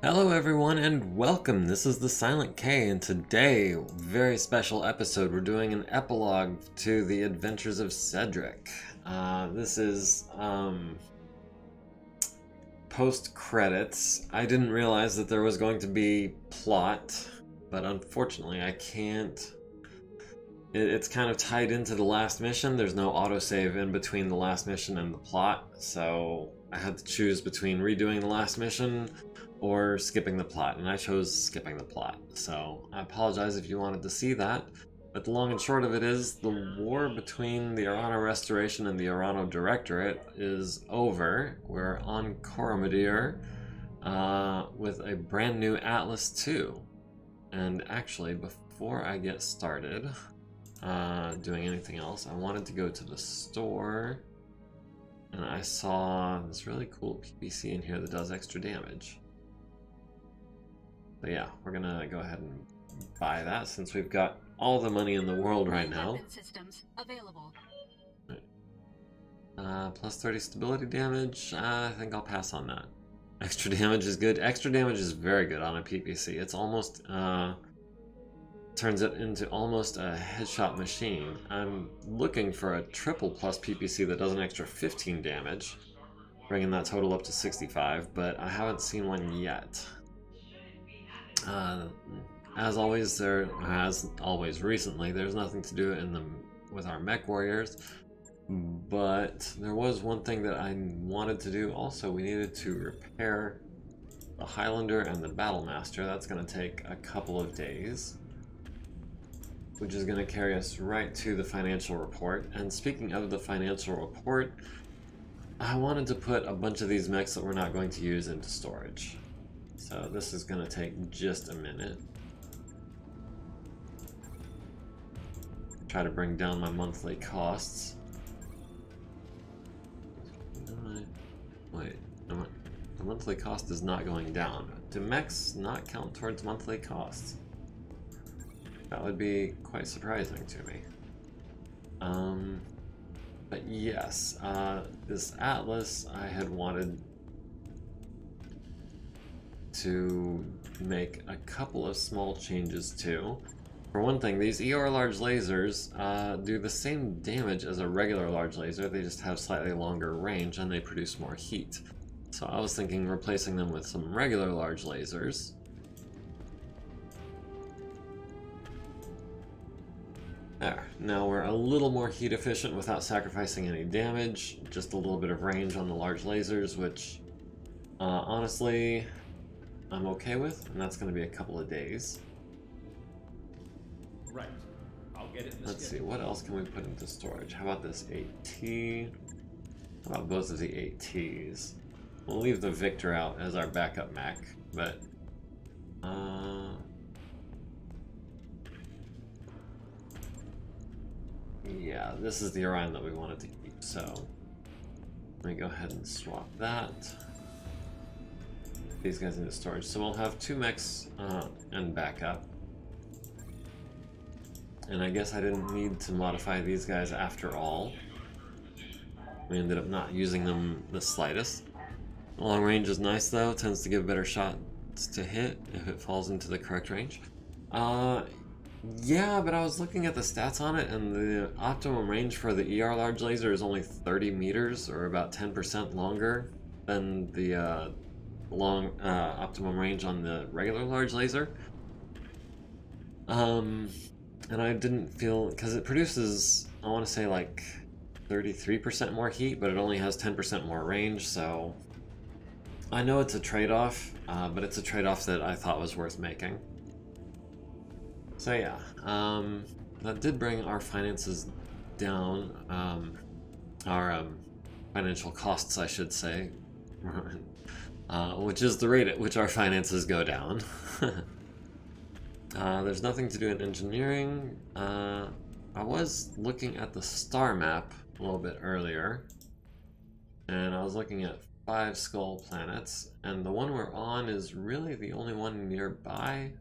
Hello everyone and welcome. This is the Silent K, and today, very special episode, we're doing an epilogue to the adventures of Cedric. This is post credits. I didn't realize that there was going to be plot, but unfortunately I can't. It's kind of tied into the last mission. There's no autosave in between the last mission and the plot, so I had to choose between redoing the last mission or skipping the plot, and I chose skipping the plot. So I apologize if you wanted to see that, but the long and short of it is the war between the Arano Restoration and the Arano Directorate is over. We're on Coromadir with a brand new Atlas 2. And actually, before I get started doing anything else, I wanted to go to the store, and I saw this really cool PPC in here that does extra damage. But yeah, we're gonna go ahead and buy that since we've got all the money in the world right now. Systems available. Plus 30 stability damage. I think I'll pass on that. Extra damage is good. Extra damage is very good on a PPC. It's almost turns it into almost a headshot machine. I'm looking for a triple plus PPC that does an extra 15 damage, bringing that total up to 65, but I haven't seen one yet. As always recently, there's nothing to do with our mech warriors, but there was one thing that I wanted to do also. We needed to repair the Highlander and the Battlemaster. That's going to take a couple of days, which is going to carry us right to the financial report. And speaking of the financial report, I wanted to put a bunch of these mechs that we're not going to use into storage. So this is going to take just a minute. Try to bring down my monthly costs. Wait, no, the monthly cost is not going down. Do mechs not count towards monthly costs? That would be quite surprising to me. But yes, this Atlas I had wanted to make a couple of small changes to. For one thing, these ER large lasers do the same damage as a regular large laser, they just have slightly longer range and they produce more heat. So I was thinking replacing them with some regular large lasers. There, now we're a little more heat efficient without sacrificing any damage, just a little bit of range on the large lasers, which honestly I'm okay with, and that's going to be a couple of days. Right. I'll get it in the Let's see, what else can we put into storage? How about this AT? How about both of the ATs? We'll leave the Victor out as our backup mech, but yeah, this is the Orion that we wanted to keep, so let me go ahead and swap that. These guys into storage. So we'll have two mechs and backup. And I guess I didn't need to modify these guys after all. We ended up not using them the slightest. Long range is nice though, tends to give better shots to hit if it falls into the correct range. Yeah, but I was looking at the stats on it, and the optimum range for the ER large laser is only 30 meters, or about 10% longer than the optimum range on the regular large laser. And I didn't feel, because it produces, I want to say like 33% more heat, but it only has 10% more range, so I know it's a trade-off, but it's a trade-off that I thought was worth making. So yeah, that did bring our finances down, our financial costs, I should say, which is the rate at which our finances go down. There's nothing to do in engineering. I was looking at the star map a little bit earlier, and I was looking at 5 skull planets, and the one we're on is really the only one nearby.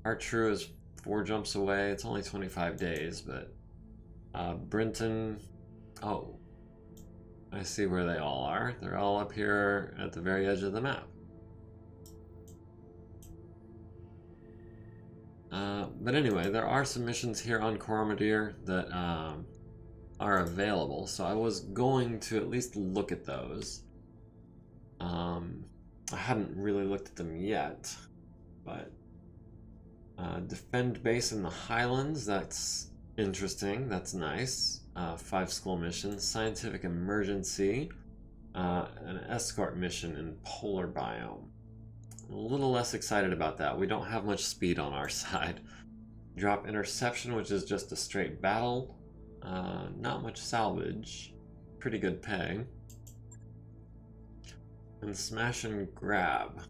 Our True is 4 jumps away. It's only 25 days, but Brinton, oh, I see where they all are. They're all up here at the very edge of the map. But anyway, there are some missions here on Coromandel that are available, so I was going to at least look at those. I hadn't really looked at them yet, but defend base in the Highlands, that's interesting, that's nice. 5 school missions, scientific emergency, an escort mission in polar biome. A little less excited about that. We don't have much speed on our side. Drop interception, which is just a straight battle. Not much salvage. Pretty good pay. And smash and grab.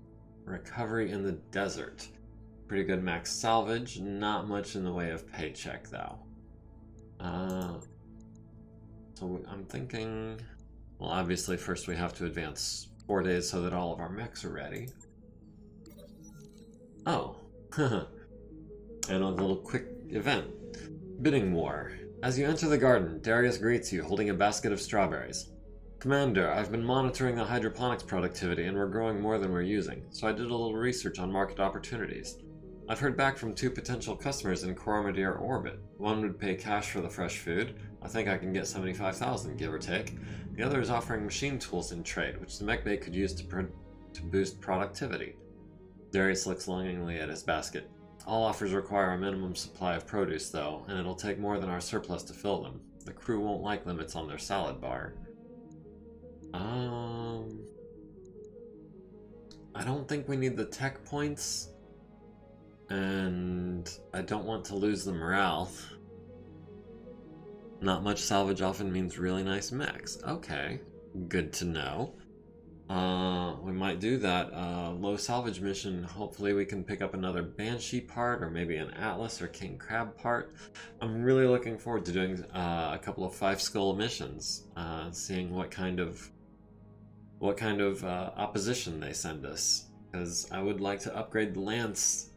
Recovery in the desert. Pretty good max salvage. Not much in the way of paycheck though. So I'm thinking... Well, obviously first we have to advance 4 days so that all of our mechs are ready. Oh. And a little quick event. Bidding war. As you enter the garden, Darius greets you, holding a basket of strawberries. Commander, I've been monitoring the hydroponics productivity and we're growing more than we're using, so I did a little research on market opportunities. I've heard back from 2 potential customers in Coromandel orbit. One would pay cash for the fresh food. I think I can get 75,000, give or take. The other is offering machine tools in trade, which the mech bay could use to boost productivity. Darius looks longingly at his basket. All offers require a minimum supply of produce, though, and it'll take more than our surplus to fill them. The crew won't like limits on their salad bar. I don't think we need the tech points, and I don't want to lose the morale. Not much salvage often means really nice mechs. Okay, good to know. We might do that low salvage mission. Hopefully we can pick up another Banshee part, or maybe an Atlas or King Crab part. I'm really looking forward to doing a couple of 5 skull missions, seeing what kind of opposition they send us. Because I would like to upgrade the Lance,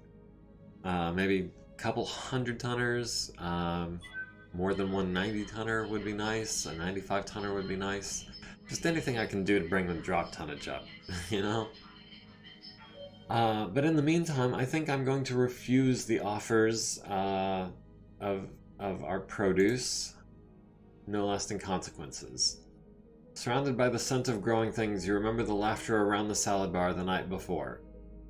maybe a couple 100-tonners, more than one 90-tonner would be nice, a 95-tonner would be nice. Just anything I can do to bring the drop tonnage up, you know? But in the meantime, I think I'm going to refuse the offers of our produce. No lasting consequences. Surrounded by the scent of growing things, you remember the laughter around the salad bar the night before.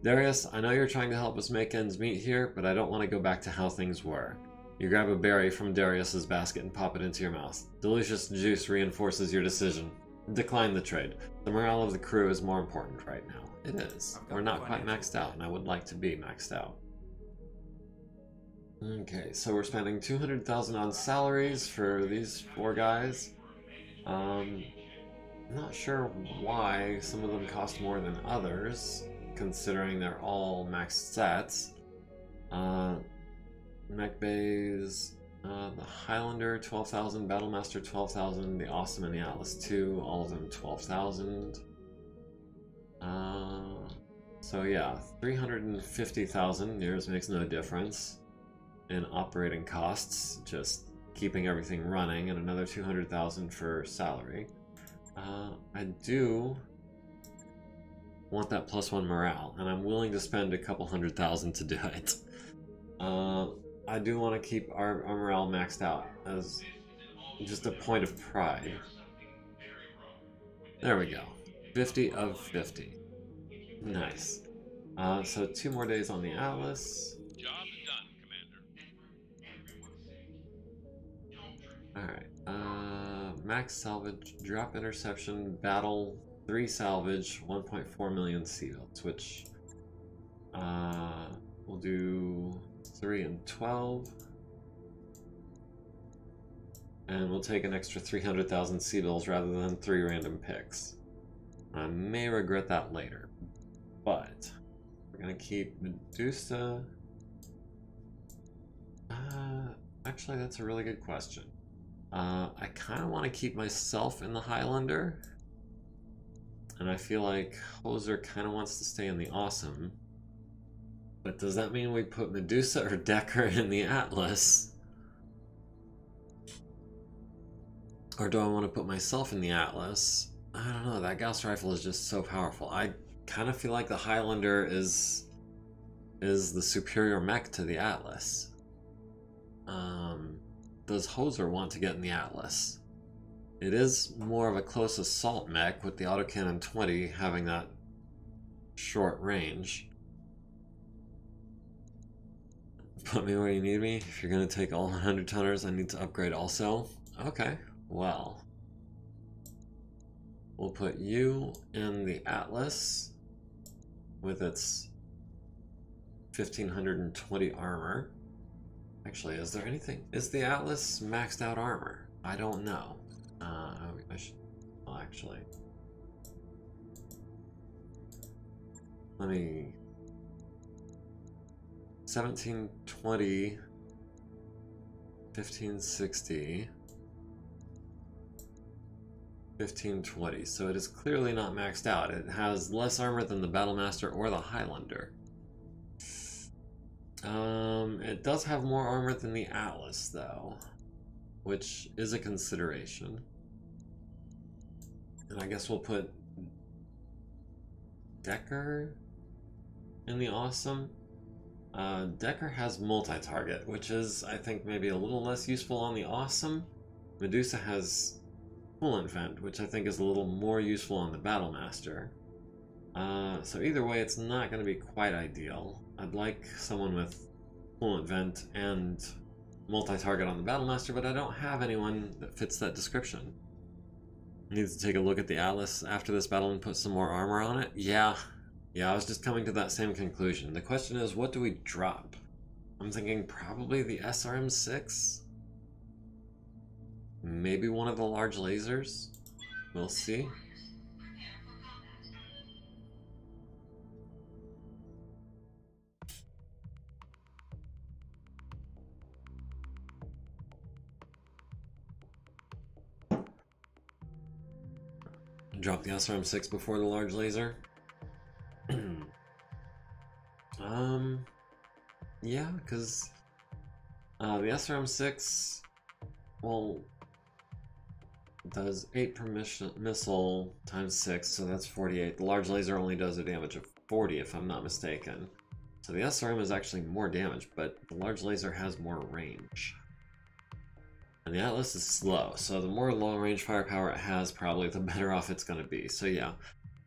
Darius, I know you're trying to help us make ends meet here, but I don't want to go back to how things were. You grab a berry from Darius's basket and pop it into your mouth. Delicious juice reinforces your decision. Decline the trade. The morale of the crew is more important right now. It is. We're not quite maxed out, and I would like to be maxed out. Okay, so we're spending 200,000 on salaries for these 4 guys. Not sure why some of them cost more than others, considering they're all maxed sets. Mech bays, the Highlander 12,000, Battlemaster 12,000, the Awesome and the Atlas 2, all of them 12,000. So yeah, 350,000 yours makes no difference in operating costs, just keeping everything running, and another 200,000 for salary. I do want that +1 morale, and I'm willing to spend a couple 100,000 to do it. I do want to keep our morale maxed out as just a point of pride. There we go. 50 of 50. Nice. So 2 more days on the Atlas. Job done, Commander. Alright. Max salvage, drop interception, battle, 3 salvage, 1.4 million seals, which we'll do 3 and 12. And we'll take an extra 300,000 sea bills rather than 3 random picks. I may regret that later, but we're gonna keep Medusa. Actually, that's a really good question. I kind of want to keep myself in the Highlander, and I feel like Hoser kind of wants to stay in the Awesome. But does that mean we put Medusa or Decker in the Atlas? Or do I want to put myself in the Atlas? I don't know, that Gauss rifle is just so powerful. I kind of feel like the Highlander is is the superior mech to the Atlas. Does Hoser want to get in the Atlas? It is more of a close assault mech with the autocannon 20 having that short range. Put me where you need me. If you're going to take all 100 tonners, I need to upgrade also. Okay, well. We'll put you in the Atlas with its 1520 armor. Actually, is there anything? Is the Atlas maxed out armor? I don't know. I should. Well, actually. Let me. 1720. 1560. 1520. So it is clearly not maxed out. It has less armor than the Battlemaster or the Highlander. It does have more armor than the Atlas, though, which is a consideration. And I guess we'll put Decker in the Awesome. Decker has multi-target, which is, I think, maybe a little less useful on the Awesome. Medusa has Coolant Vent, which I think is a little more useful on the Battlemaster. So either way, it's not going to be quite ideal. I'd like someone with Coolant Vent and multi-target on the Battlemaster, but I don't have anyone that fits that description. Need to take a look at the Atlas after this battle and put some more armor on it? Yeah, I was just coming to that same conclusion. The question is, what do we drop? I'm thinking probably the SRM-6? Maybe one of the large lasers? We'll see. Drop the SRM-6 before the large laser. Yeah, because the SRM-6, well, does 8 per missile times 6, so that's 48. The large laser only does a damage of 40, if I'm not mistaken. So the SRM is actually more damage, but the large laser has more range. And the Atlas is slow, so the more long-range firepower it has, probably the better off it's going to be. So yeah,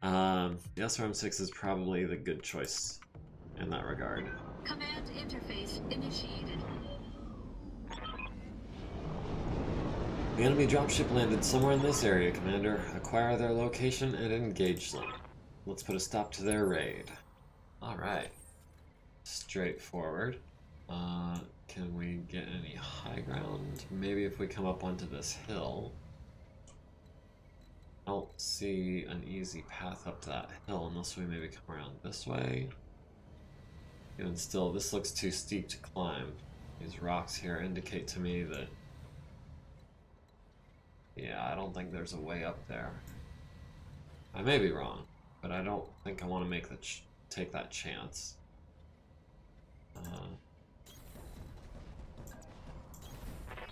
the SRM-6 is probably the good choice in that regard. Command interface initiated. The enemy dropship landed somewhere in this area, Commander. Acquire their location and engage them. Let's put a stop to their raid. Alright. Straightforward. Can we get any high ground? Maybe if we come up onto this hill. I don't see an easy path up to that hill unless we maybe come around this way. Even still, this looks too steep to climb. These rocks here indicate to me that... yeah, I don't think there's a way up there. I may be wrong, but I don't think I want to make take that chance.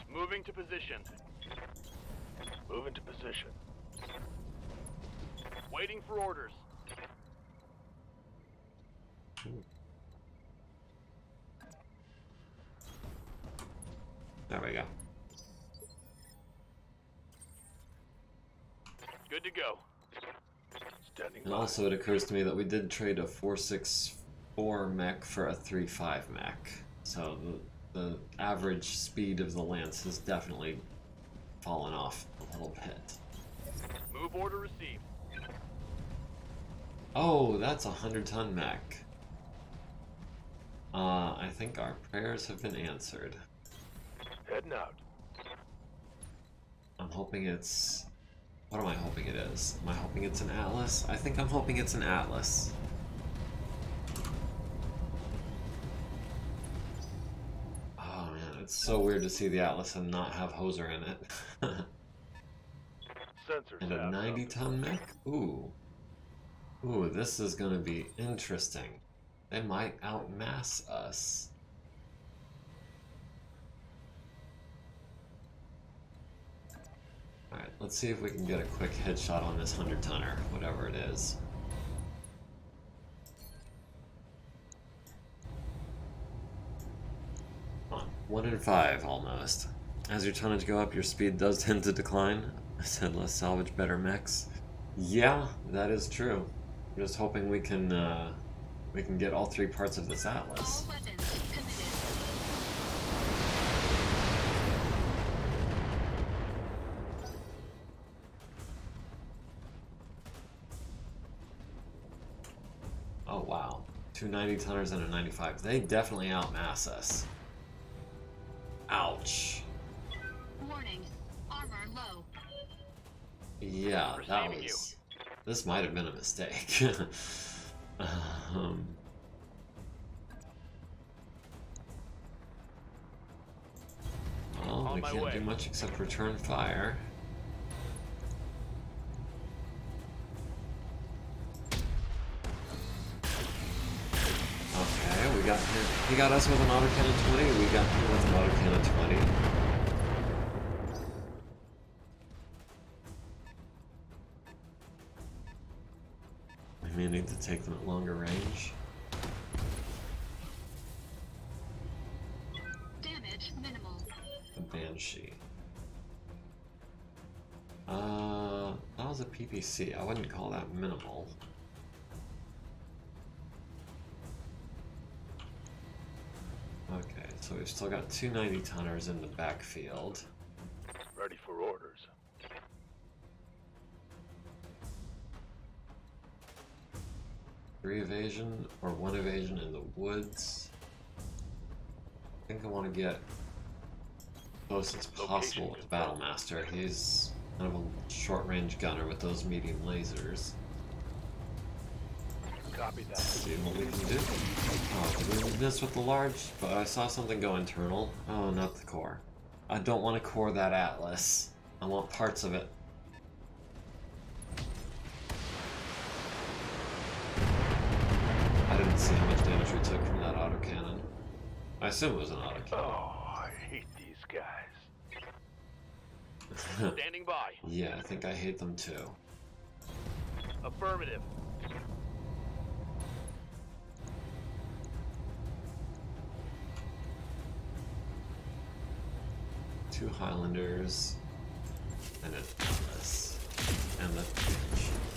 Moving to position. Moving to position. Waiting for orders. There we go. Good to go. Standing And by. also it occurs to me that we did trade a 4.64 mech for a 3.5 mech. So the average speed of the Lance has definitely fallen off a little bit. Move order received. Oh, that's a 100-ton mech. I think our prayers have been answered. Heading out. I'm hoping it's... what am I hoping it is? Am I hoping it's an Atlas? I think I'm hoping it's an Atlas. Oh man, it's so weird to see the Atlas and not have Hoser in it. Sensor And a 90-ton mech? Ooh. Ooh, this is gonna be interesting. They might outmass us. Alright, let's see if we can get a quick headshot on this 100-tonner, whatever it is. 1 in 5, almost. As your tonnage go up, your speed does tend to decline. I said less salvage, better mechs. Yeah, that is true. I'm just hoping we can get all 3 parts of this atlas. All weapons committed. Oh wow, 2 90-tonners and a 95. They definitely outmass us. Ouch. Warning. Armor low. Yeah, that Receiving was... This might have been a mistake. um, well, On we my can't way. do much except return fire. Okay, we got him. He got us with an autocannon 20. We got him with an autocannon 20. We may need to take them at longer range. Damage minimal. The Banshee. That was a PPC. I wouldn't call that minimal. Okay, so we've still got 2 90-tonners in the backfield. Ready for orders. Three evasion or 1 evasion in the woods. I think I want to get close as possible with Battlemaster. He's kind of a short-range gunner with those medium lasers. Copy that. See what we can do. Oh, did we miss with the large? But I saw something go internal. Oh, not the core. I don't want to core that atlas. I want parts of it. I didn't see how much damage we took from that autocannon. I assume it was an autocannon. Oh, I hate these guys. Standing by. Yeah, I think I hate them too. Affirmative. Two Highlanders and an atlas. And the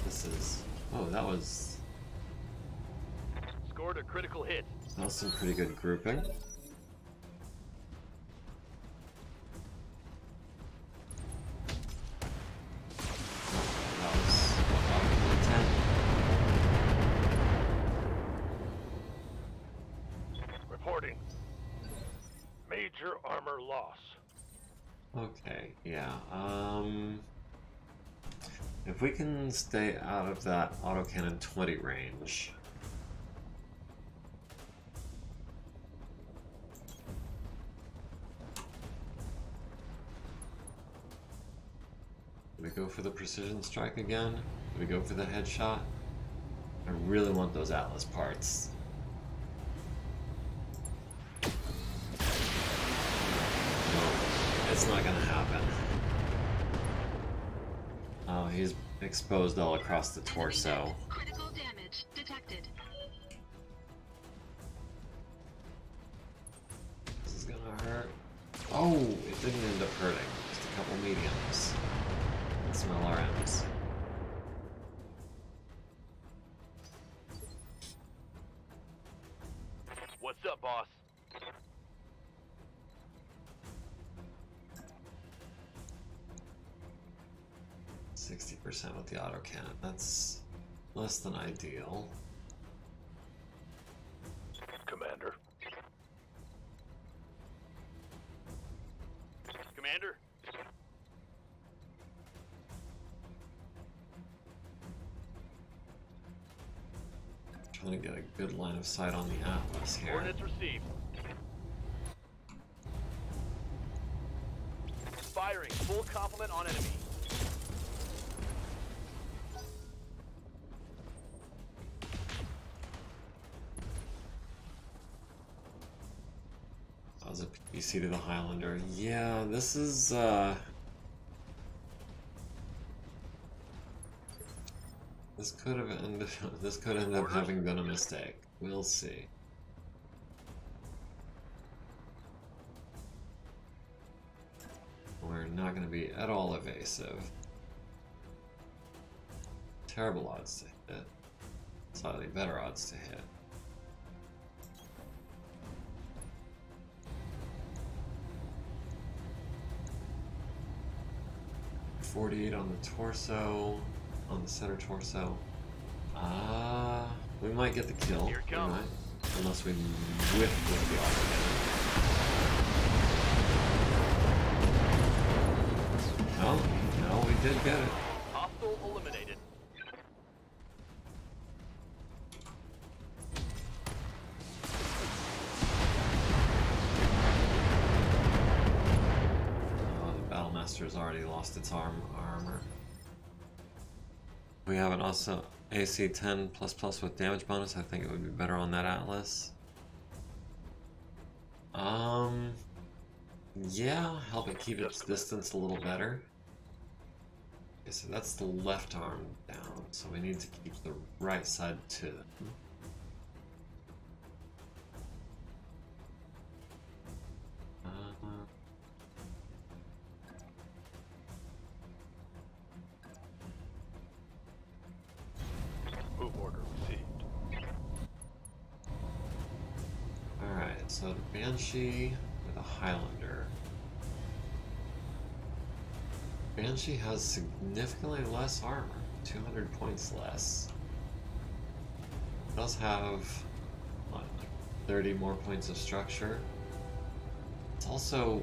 this is oh, that was Scored a critical hit. some pretty good grouping. That was about 10. Reporting. Major armor loss. Okay, yeah. If we can stay out of that autocannon 20 range. Do we go for the precision strike again? Do we go for the headshot? I really want those atlas parts. It's not gonna happen. Oh, he's exposed all across the torso. Critical damage detected. This is gonna hurt. Oh, it didn't end up hurting. Just a couple mediums. And some LRMs. What's up, boss? 60% with the autocannon. That's less than ideal. Commander. Commander? Trying to get a good line of sight on the atlas here. Coordinates received. Firing full complement on enemy. That was a PC to the Highlander. Yeah, this is this could have ended this could end up having been a mistake. We'll see. we're not going to be at all evasive. Terrible odds to hit. Slightly better odds to hit. .48 on the torso, on the center torso. We might get the kill. Here it We comes. might, unless we whiff with the auto cannon. No, we did get it. Hostile eliminated. The Battlemaster's already lost its armor. We have an also AC 10++ with damage bonus. I think it would be better on that Atlas. Yeah, help it keep its distance a little better. Okay, so that's the left arm down, so we need to keep the right side to them. Move order received. Alright, so the Banshee with a Highlander. Banshee has significantly less armor, 200 points less. It does have, what, 30 more points of structure. It's also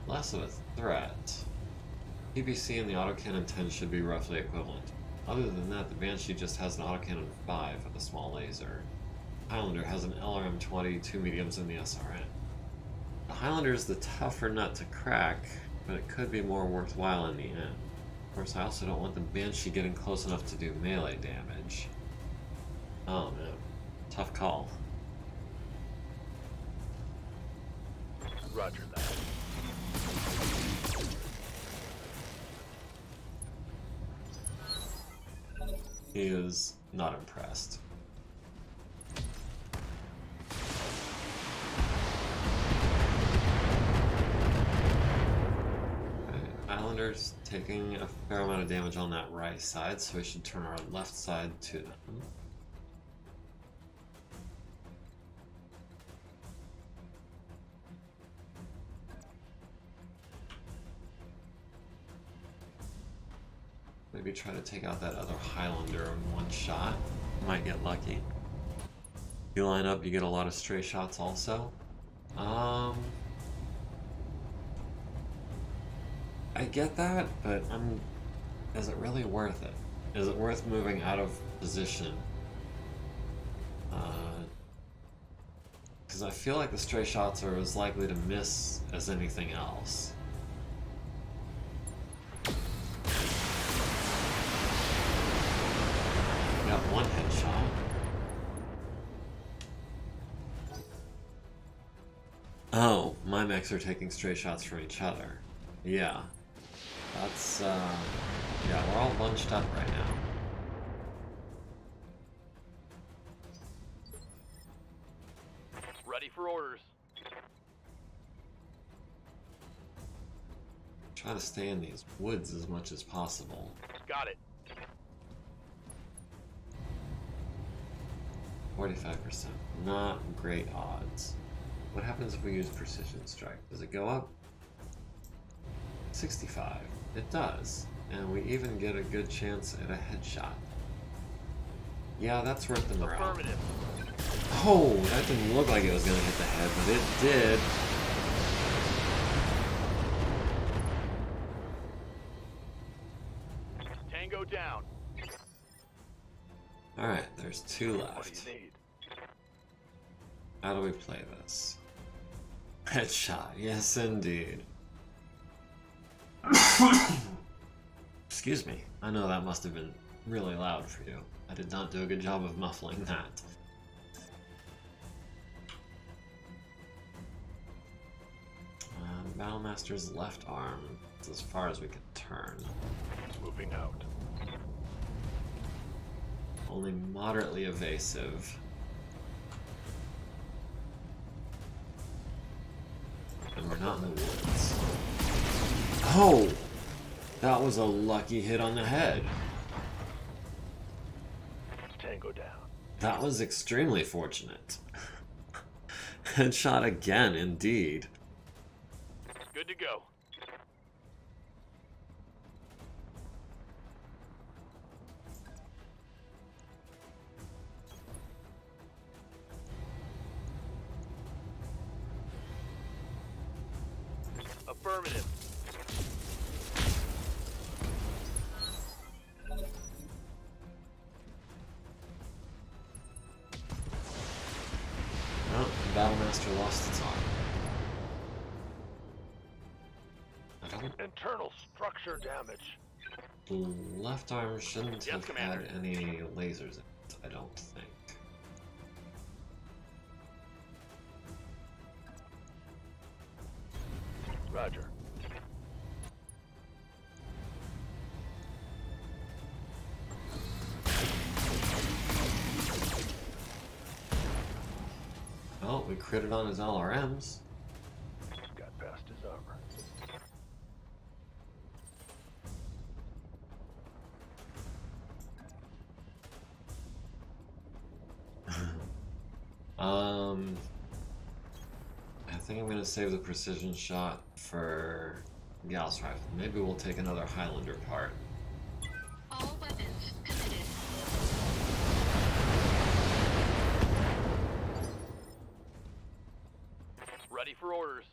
less of a threat. PBC and the autocannon 10 should be roughly equivalent. Other than that, the Banshee just has an autocannon 5 with a small laser. Highlander has an LRM 20, 2 mediums, and the SRN. The Highlander is the tougher nut to crack, but it could be more worthwhile in the end. Of course, I also don't want the Banshee getting close enough to do melee damage. Oh no. Tough call. Roger that. He is not impressed. Islanders taking a fair amount of damage on that right side, so we should turn our left side to them. Maybe try to take out that other Highlander in one shot. Might get lucky. If you line up, you get a lot of stray shots also. I get that, but is it really worth it? Is it worth moving out of position? Because I feel like the stray shots are as likely to miss as anything else. Got one headshot. Oh, my mechs are taking stray shots from each other. Yeah. That's, yeah, we're all bunched up right now. Ready for orders. Try to stay in these woods as much as possible. Got it. 45%. Not great odds. What happens if we use precision strike? Does it go up? 65. It does. And we even get a good chance at a headshot. Yeah, that's worth the morale. Affirmative. Oh, that didn't look like it was going to hit the head, but it did. Tango down. Alright, there's two What left. do you need? How do we play this? Headshot, yes indeed. Excuse me. I know that must have been really loud for you. I did not do a good job of muffling that. Battlemaster's left arm. It's as far as we can turn. Moving out. Only moderately evasive. And we're not in the woods. Oh! That was a lucky hit on the head. Tango down. That was extremely fortunate. Headshot again, indeed. Good to go. Affirmative. Oh, the Battlemaster lost its arm. I don't... Internal structure damage. The left arm shouldn't Yes, have Commander. had any lasers in it, I don't think. Roger. Oh, we critted on his LRMs. Got past his armor. I think I'm gonna save the precision shot for Gauss rifle. Maybe we'll take another Highlander part. All weapons committed. Ready for orders.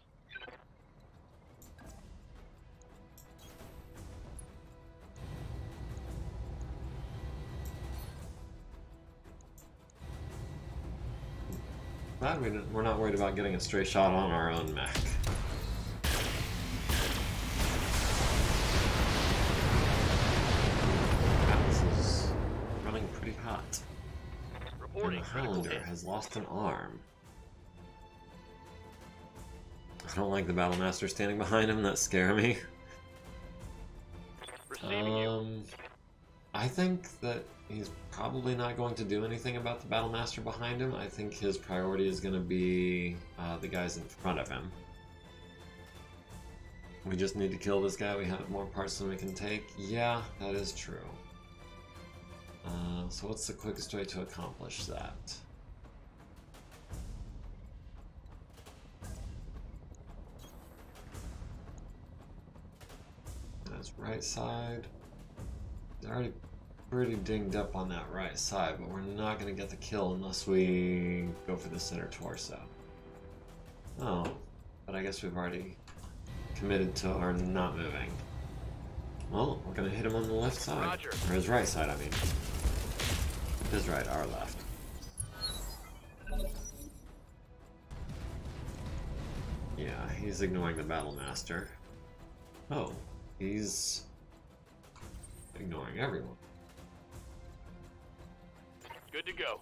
Glad we're not worried about getting a stray shot on our own mech. This is running pretty hot. And Reporting the critical Highlander hit. has lost an arm. I don't like the Battlemaster standing behind him, that scare me. Receiving you. I think that he's probably not going to do anything about the Battlemaster behind him. I think his priority is going to be the guys in front of him. We just need to kill this guy. We have more parts than we can take. Yeah, that is true. So what's the quickest way to accomplish that? That's right side. They're already pretty dinged up on that right side, but we're not going to get the kill unless we go for the center torso. Oh, but I guess we've already committed to our not moving. Well, we're going to hit him on the left side. Roger. Or his right side, I mean. His right, our left. Yeah, he's ignoring the Battlemaster. Oh, he's ignoring everyone. Good to go.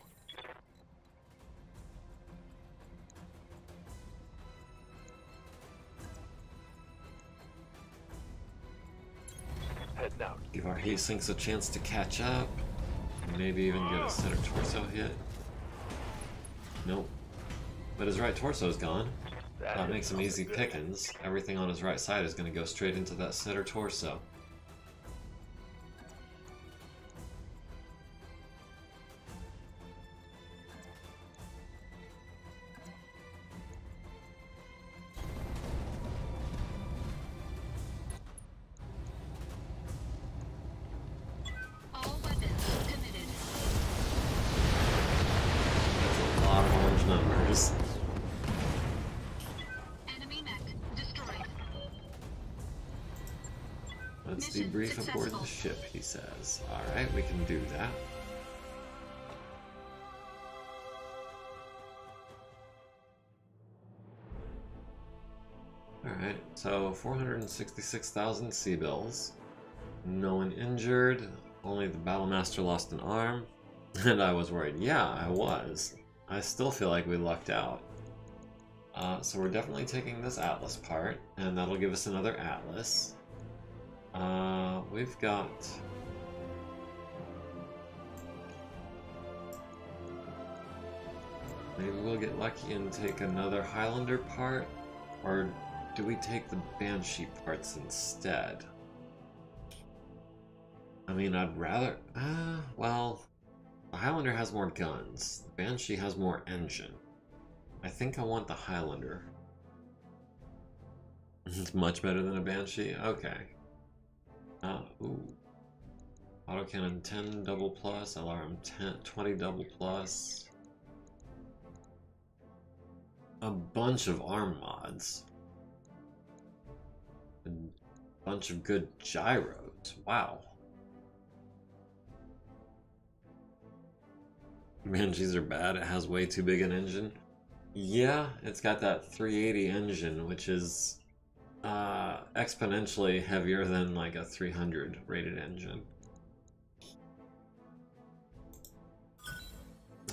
Heading out. Give our heat sinks a chance to catch up. Maybe even get a center torso hit. Nope. But his right torso is gone. That is makes him easy good. pickings. Everything on his right side is going to go straight into that center torso. All weapons committed. That's a lot of orange numbers. Enemy mech destroyed. Let's Mission debrief aboard successful. the ship, he says. Alright, we can do that. Alright, so 466,000 sea bills. No one injured. Only the Battlemaster lost an arm. And I was worried. Yeah, I was. I still feel like we lucked out. So we're definitely taking this Atlas part, and that'll give us another Atlas. We've got... Maybe we'll get lucky and take another Highlander part, or do we take the Banshee parts instead? I mean, I'd rather... well, the Highlander has more guns. The Banshee has more engine. I think I want the Highlander. It's much better than a Banshee? Okay. Ooh. Autocannon 10 double plus, alarm 20 double plus. A bunch of arm mods. A bunch of good gyros. Wow. Banshees are bad. It has way too big an engine. Yeah, it's got that 380 engine, which is exponentially heavier than like a 300 rated engine.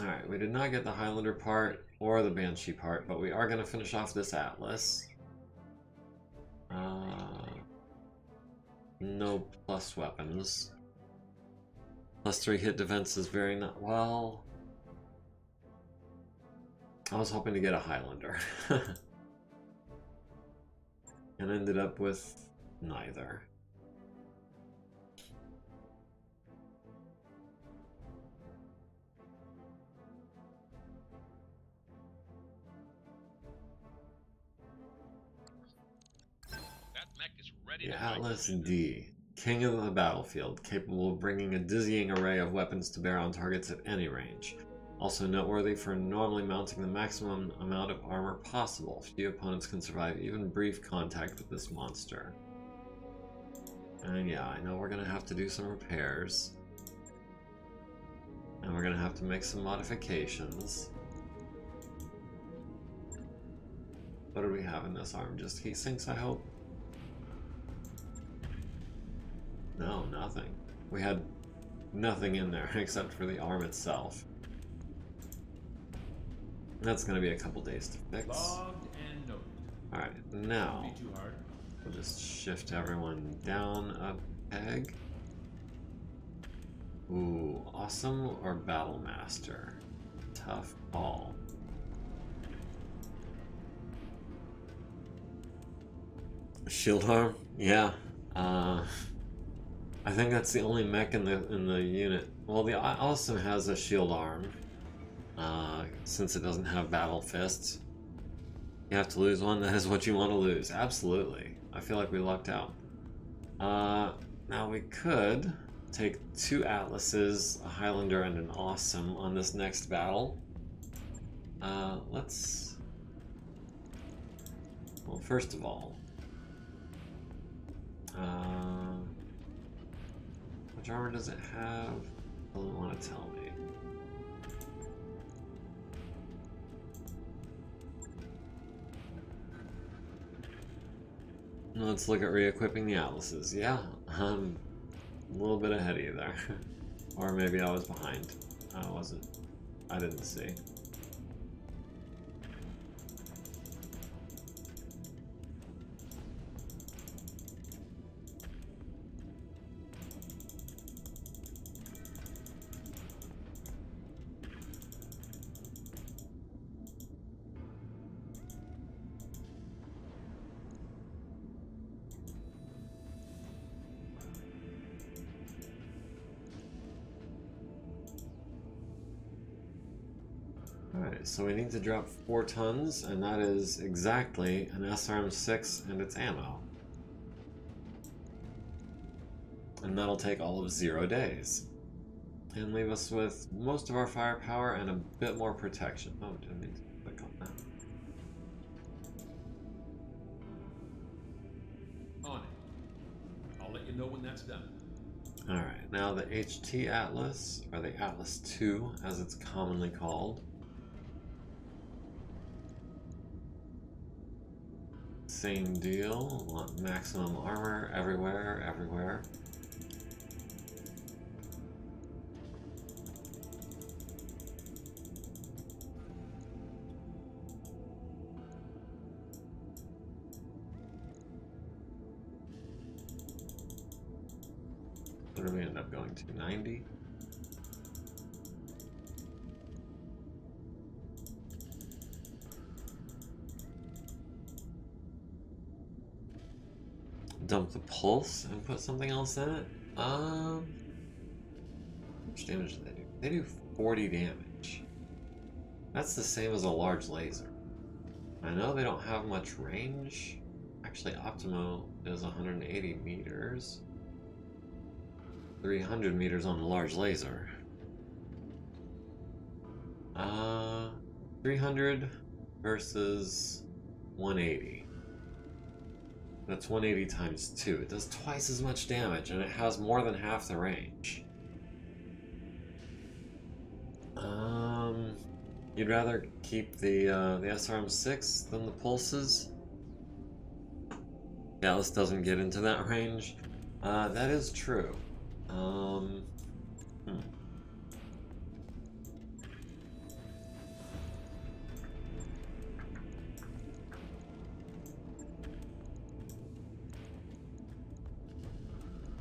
Alright, we did not get the Highlander part or the Banshee part, but we are going to finish off this Atlas. No plus weapons. Plus 3 hit defense is very not... well... I was hoping to get a Highlander. And ended up with neither. The Atlas D, King of the Battlefield, capable of bringing a dizzying array of weapons to bear on targets at any range. Also noteworthy for normally mounting the maximum amount of armor possible. Few opponents can survive even brief contact with this monster. And yeah, I know we're going to have to do some repairs. And we're going to have to make some modifications. What do we have in this arm? Just heat sinks, I hope? No, nothing. We had nothing in there except for the arm itself. That's going to be a couple days to fix. Alright, now we'll just shift everyone down a peg. Ooh, awesome or battle master? Tough call. Shield arm? Yeah. I think that's the only mech in the unit. Well, the awesome has a shield arm. Since it doesn't have battle fists. You have to lose one, that is what you want to lose. Absolutely. I feel like we lucked out. Now we could take 2 Atlases, a Highlander, and an Awesome on this next battle. Let's... well, first of all... which armor does it have? Doesn't want to tell me. Let's look at re-equipping the Atlases. Yeah, I'm a little bit ahead of you there. Or maybe I was behind. I wasn't. I didn't see. Alright, so we need to drop 4 tons, and that is exactly an SRM-6 and its ammo. And that'll take all of 0 days. And leave us with most of our firepower and a bit more protection. Oh, didn't need to click on that. On it. I'll let you know when that's done. Alright, now the HT Atlas, or the Atlas II as it's commonly called. Same deal, want maximum armor everywhere, everywhere. What do we end up going to? 90? dump the pulse and put something else in it. How much damage do they do? They do 40 damage. That's the same as a large laser. I know they don't have much range. Actually, Optimo is 180 meters. 300 meters on the large laser. 300 versus 180. That's 180 times 2. It does twice as much damage, and it has more than half the range. You'd rather keep the SRM-6 than the pulses? Yeah, this doesn't get into that range. That is true.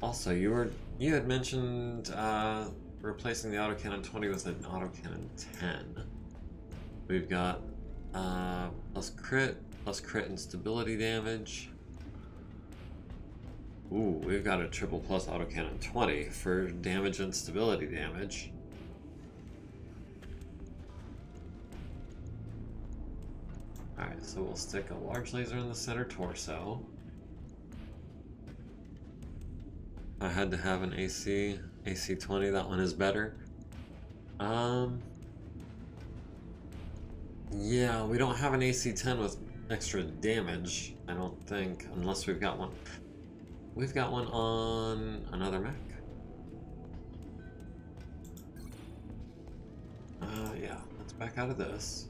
Also, you had mentioned replacing the autocannon 20 with an autocannon 10. We've got plus crit and stability damage. Ooh, we've got a triple plus autocannon 20 for damage and stability damage. Alright, so we'll stick a large laser in the center torso. I had to have an AC 20, that one is better. Yeah, we don't have an AC 10 with extra damage, I don't think, unless we've got one. We've got one on another mech. Yeah, let's back out of this.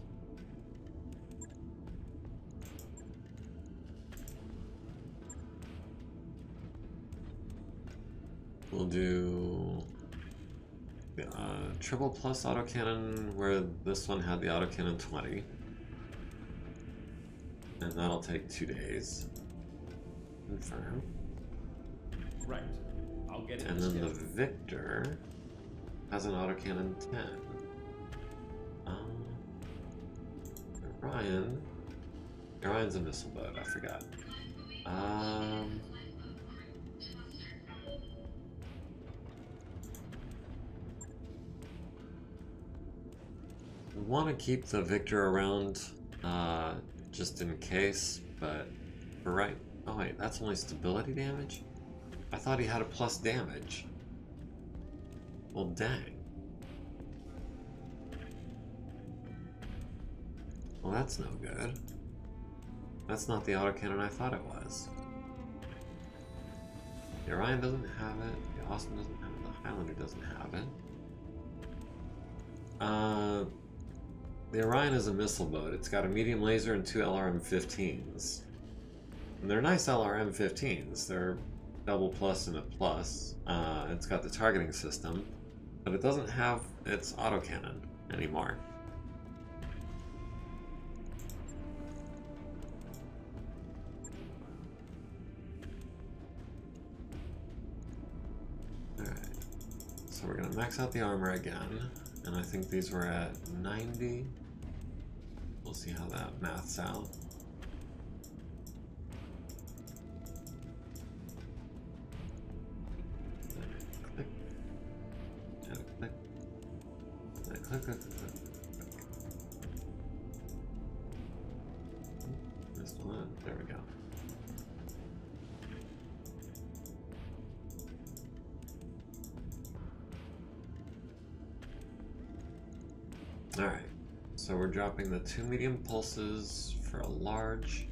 We'll do triple plus autocannon where this one had the autocannon 20. And that'll take 2 days. Confirm. Right. I'll get it. And then the Victor has an autocannon 10. Orion's a missile boat, I forgot. Want to keep the Victor around just in case, but for right. Oh wait, that's only stability damage? I thought he had a plus damage. Well, dang. Well, that's no good. That's not the autocannon I thought it was. The Orion doesn't have it, the Austin doesn't have it, the Highlander doesn't have it. The Orion is a missile boat. It's got a medium laser and 2 LRM-15s. And they're nice LRM-15s. They're double plus and a plus. It's got the targeting system, but it doesn't have its autocannon anymore. Alright, so we're gonna max out the armor again, and I think these were at 90. We'll see how that maths out. Click. Missed one. There we go. Alright, so we're dropping the 2 medium pulses for a large.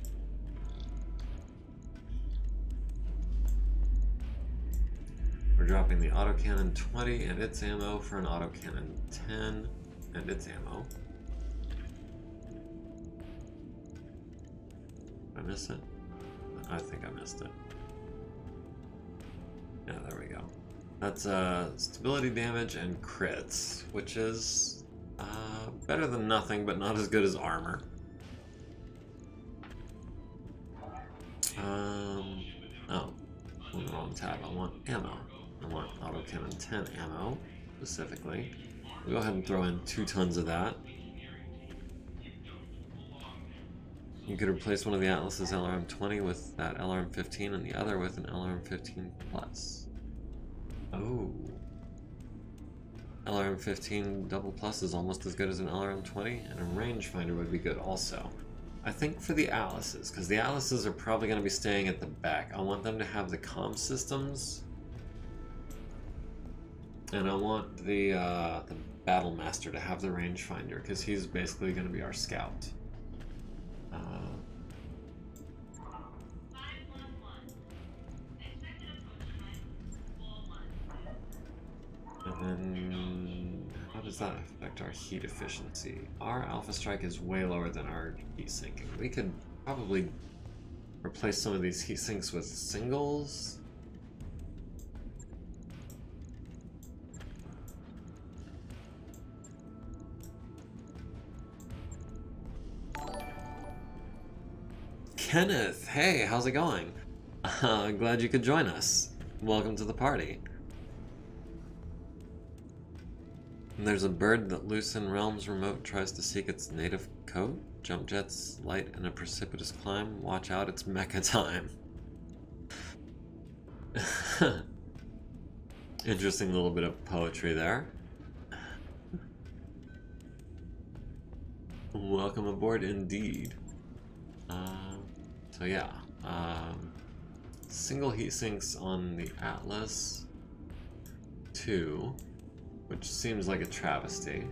We're dropping the autocannon 20 and its ammo for an autocannon 10 and its ammo. Did I miss it? I think I missed it. Yeah, there we go. That's stability damage and crits, which is better than nothing, but not as good as armor. Oh, on the wrong tab. I want ammo. I want autocannon 10 ammo, specifically. We'll go ahead and throw in 2 tons of that. You could replace one of the Atlas's LRM-20 with that LRM-15 and the other with an LRM-15 Plus. Oh. LRM-15 double plus is almost as good as an LRM-20, and a rangefinder would be good also. I think for the Atlases, because the Atlases are probably going to be staying at the back. I want them to have the comm systems, and I want the Battle Master to have the rangefinder, because he's basically going to be our scout. And then, how does that affect our heat efficiency? Our Alpha Strike is way lower than our heat sinking. We could probably replace some of these heat sinks with singles. Kenneth, hey, how's it going? Glad you could join us. Welcome to the party. And there's a bird that loose in realms remote tries to seek its native coat. Jump jets, light in a precipitous climb. Watch out, it's mecha time. Interesting little bit of poetry there. Welcome aboard indeed. So yeah, single heat sinks on the Atlas 2. Which seems like a travesty.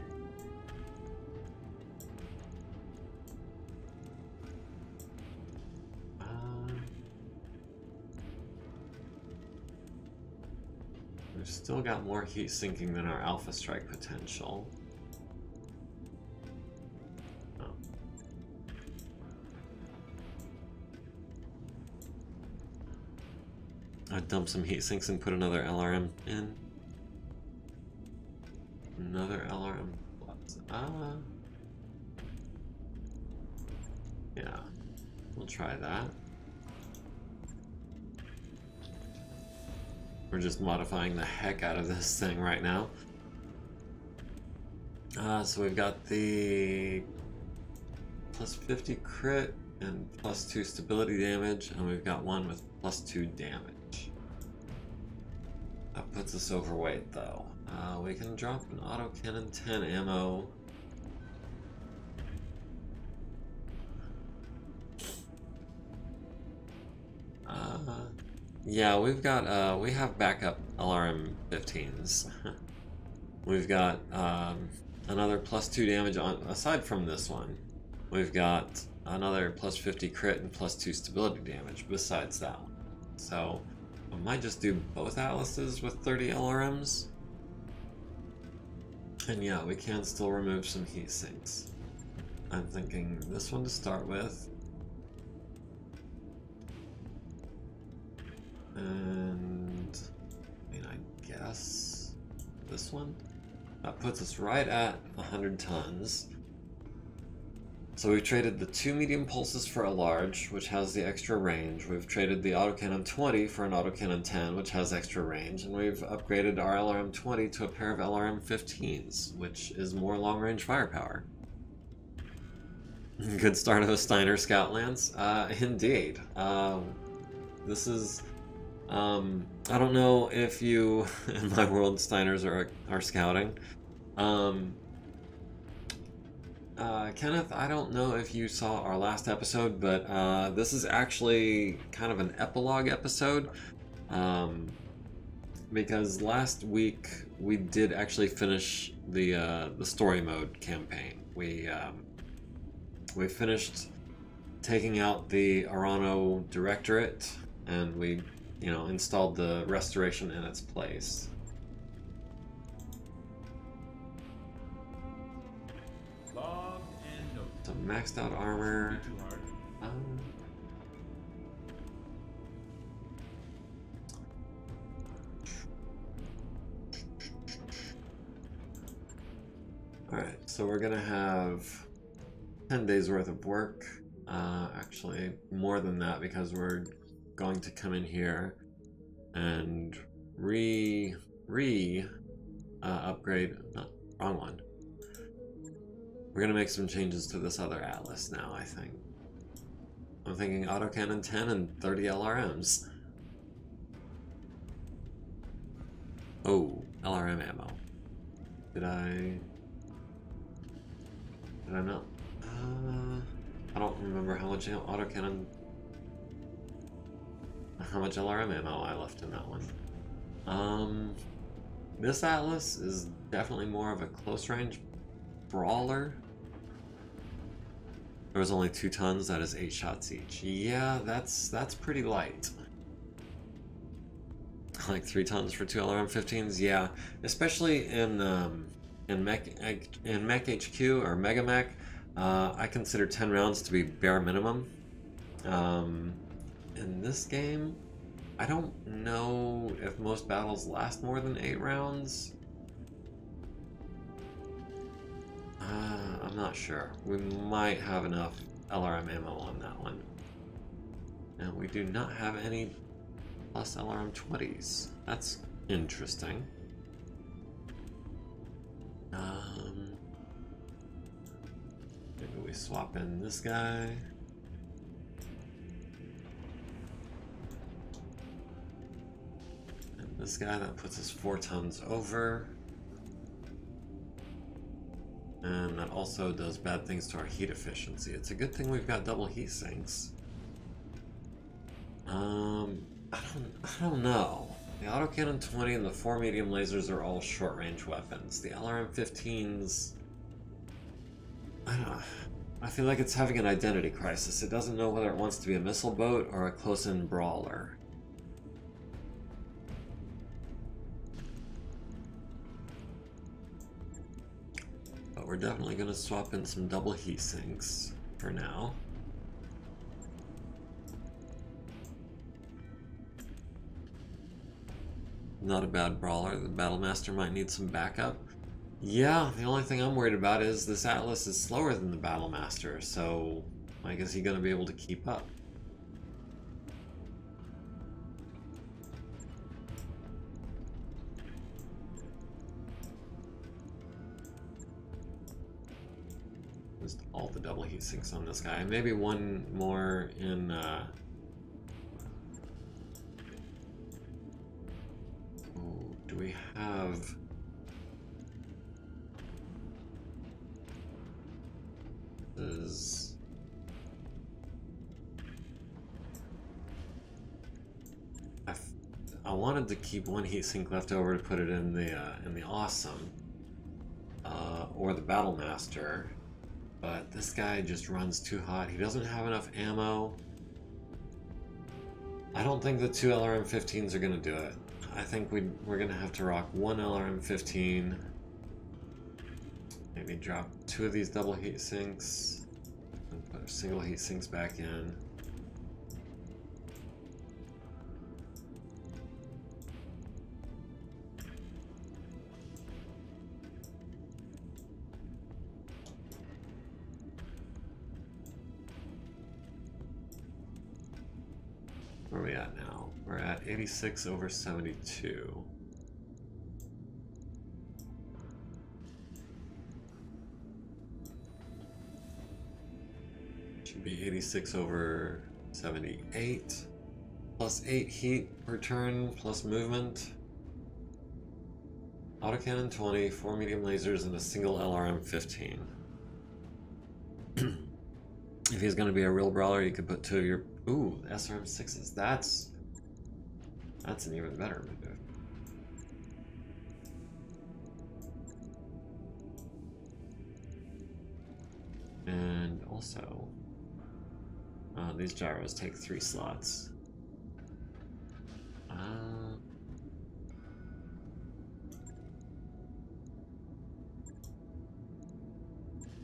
We've still got more heat sinking than our Alpha Strike potential. Oh. I'd dump some heat sinks and put another LRM in. Another LRM plus. Yeah, we'll try that. We're just modifying the heck out of this thing right now. So we've got the plus 50 crit and plus 2 stability damage, and we've got one with plus 2 damage. That puts us overweight though. We can drop an autocannon 10 ammo. Yeah, we've got we have backup LRM 15s. We've got another plus 2 damage on aside from this one. We've got another plus 50 crit and plus 2 stability damage besides that one. So I might just do both Atlases with 30 LRMs. And yeah, we can still remove some heat sinks. I'm thinking this one to start with. And I mean, I guess this one. That puts us right at 100 tons. So we've traded the 2 medium pulses for a large, which has the extra range. We've traded the autocannon 20 for an autocannon 10, which has extra range. And we've upgraded our LRM 20 to a pair of LRM 15s, which is more long-range firepower. Good start of a Steiner Scout Lance. Indeed. This is... I don't know if you, in my world, Steiners are scouting. Kenneth, I don't know if you saw our last episode, but this is actually kind of an epilogue episode. Because last week we did actually finish the story mode campaign. We finished taking out the Arano Directorate, and we, installed the restoration in its place. So maxed out armor. Alright, so we're gonna have 10 days worth of work. Actually, more than that, because we're going to come in here and upgrade. No, wrong one. We're gonna make some changes to this other Atlas now, I think. I'm thinking autocannon 10 and 30 LRMs. Oh, LRM ammo. Did I not? I don't remember how much autocannon, how much LRM ammo I left in that one. This Atlas is definitely more of a close range brawler. There was only 2 tons, that is 8 shots each. Yeah, that's pretty light. Like 3 tons for 2 LRM-15s, yeah. Especially in Mech HQ or Mega Mech, I consider 10 rounds to be bare minimum. In this game, I don't know if most battles last more than 8 rounds. I'm not sure. We might have enough LRM ammo on that one. And we do not have any plus LRM 20s. That's interesting. Maybe we swap in this guy. And this guy, that puts us 4 tons over. And that also does bad things to our heat efficiency. It's a good thing we've got double heat sinks. I don't know. The autocannon 20 and the 4 medium lasers are all short range weapons. The LRM-15s, I don't know. I feel like it's having an identity crisis. It doesn't know whether it wants to be a missile boat or a close-in brawler. But we're definitely going to swap in some double heat sinks for now. Not a bad brawler. The Battlemaster might need some backup. Yeah, the only thing I'm worried about is this Atlas is slower than the Battlemaster, so like, is he going to be able to keep up? Just all the double heat sinks on this guy. Maybe one more in do we have is I wanted to keep one heatsink left over to put it in the Awesome or the Battlemaster, but this guy just runs too hot. He doesn't have enough ammo. I don't think the 2 LRM-15s are going to do it. I think we're going to have to rock 1 LRM-15. Maybe drop 2 of these double heat sinks and put single heat sinks back in. Where are we at now? We're at 86 over 72. Should be 86 over 78. Plus 8 heat per turn, plus movement. Autocannon 20, 4 medium lasers, and a single LRM-15. If he's going to be a real brawler, you could put 2 of your... Ooh, SRM-6s. That's an even better move. And also, these gyros take 3 slots.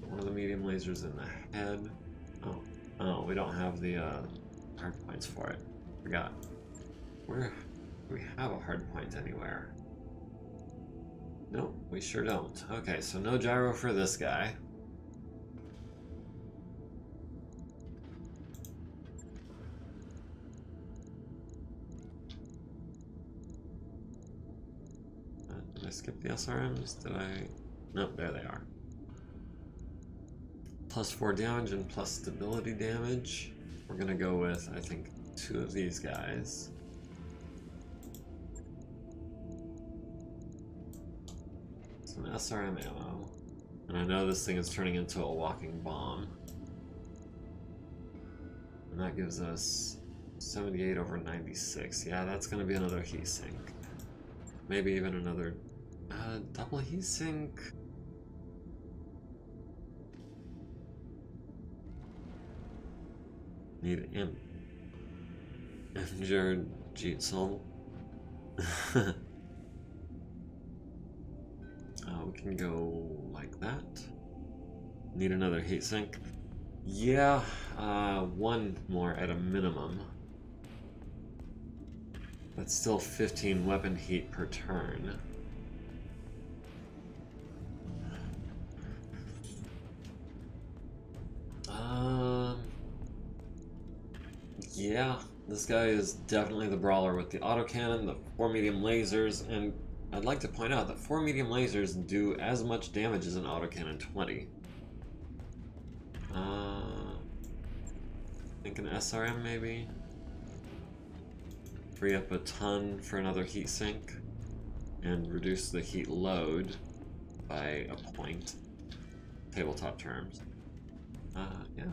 One of the medium lasers in the head. Oh, we don't have the hard points for it. Forgot. Where do we have a hard point anywhere? Nope, we sure don't. Okay, so no gyro for this guy. Did I skip the SRMs? Did I? Nope, there they are. Plus 4 damage and plus stability damage. We're gonna go with, I think, 2 of these guys. Some SRM ammo. And I know this thing is turning into a walking bomb. And that gives us 78 over 96. Yeah, that's gonna be another heatsink. Maybe even another double heatsink. Need injured Jitsul. We can go like that. Need another heatsink. Yeah, 1 more at a minimum. That's still 15 weapon heat per turn. Yeah, this guy is definitely the brawler with the autocannon, the 4 medium lasers, and I'd like to point out that 4 medium lasers do as much damage as an autocannon 20. I think an SRM maybe? Free up a ton for another heatsink, and reduce the heat load by a point. Tabletop terms. Yeah.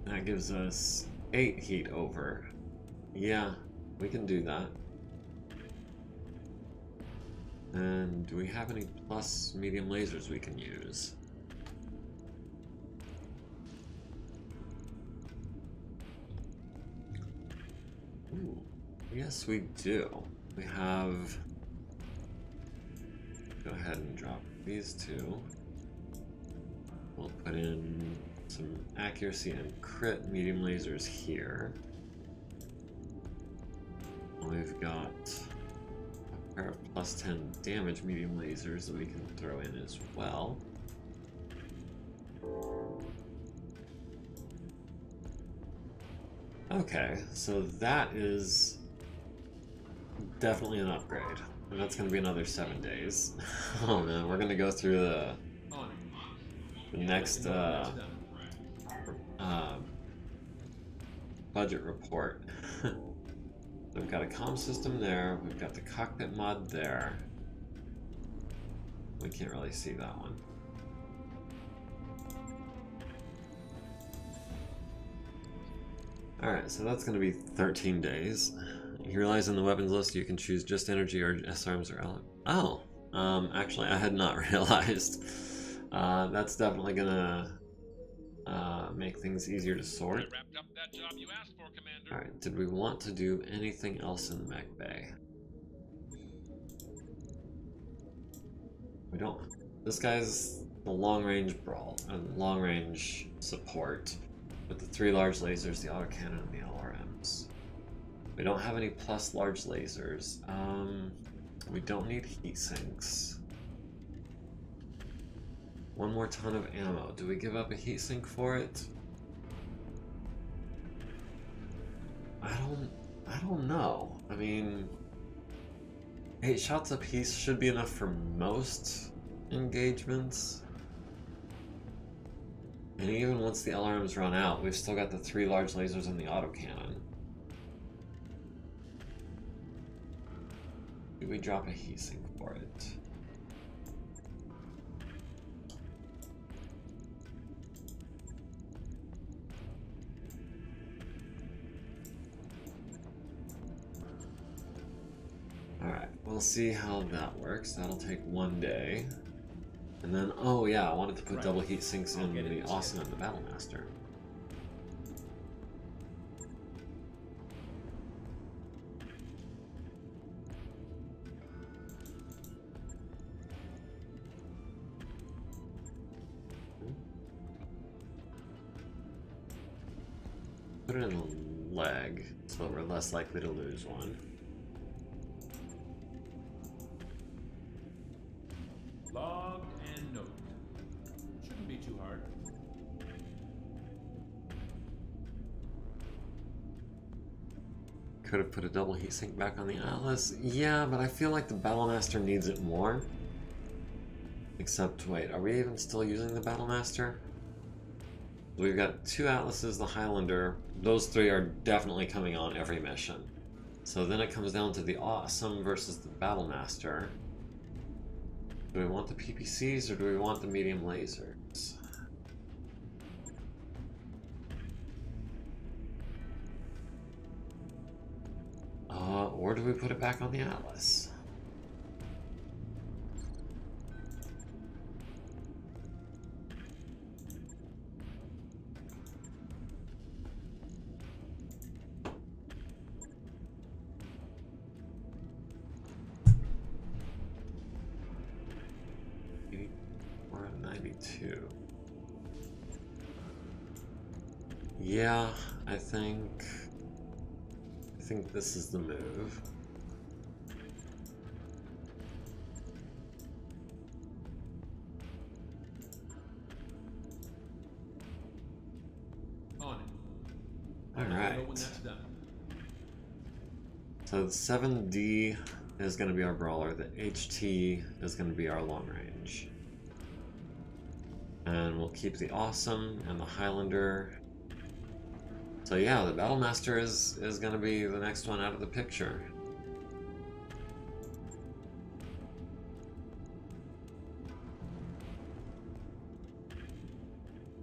That gives us 8 heat over. Yeah, we can do that. And do we have any plus medium lasers we can use? Ooh, yes we do. We have... Go ahead and drop these 2. We'll put in some accuracy and crit medium lasers here. We've got a pair of plus 10 damage medium lasers that we can throw in as well. Okay, so that is definitely an upgrade. And that's going to be another 7 days. Oh man, we're going to go through the next budget report. We've got a comm system there, we've got the cockpit mod there. We can't really see that one. Alright, so that's going to be 13 days. You realize in the weapons list you can choose just energy or SRMs or L. Oh, actually I had not realized. That's definitely going to make things easier to sort. Alright, did we want to do anything else in the mech bay? We don't. This guy's the long-range brawl and long-range support with the 3 large lasers, the autocannon, and the LRMs. We don't have any plus large lasers. We don't need heat sinks. 1 more ton of ammo. Do we give up a heat sink for it? I don't know. I mean, 8 shots apiece should be enough for most engagements. And even once the LRMs run out, we've still got the 3 large lasers and the autocannon. Do we drop a heat sink for it? Alright, we'll see how that works. That'll take 1 day. And then, oh yeah, I wanted to put double heat sinks in the Austin and the Battlemaster. Put it in a leg, so we're less likely to lose one. Log and note. Shouldn't be too hard. could have put a double heatsink back on the Atlas. Yeah, but I feel like the Battlemaster needs it more. Except, wait, are we even still using the Battlemaster? We've got 2 Atlases, the Highlander. Those 3 are definitely coming on every mission. So then it comes down to the Awesome versus the Battlemaster. Do we want the PPCs or do we want the medium lasers? Or do we put it back on the Atlas? We're at 92. Yeah, I think this is the move. On it. All right. When that's done. So the 7D is going to be our brawler. The HT is going to be our long range. And we'll keep the Awesome and the Highlander. So yeah, the Battlemaster is going to be the next one out of the picture.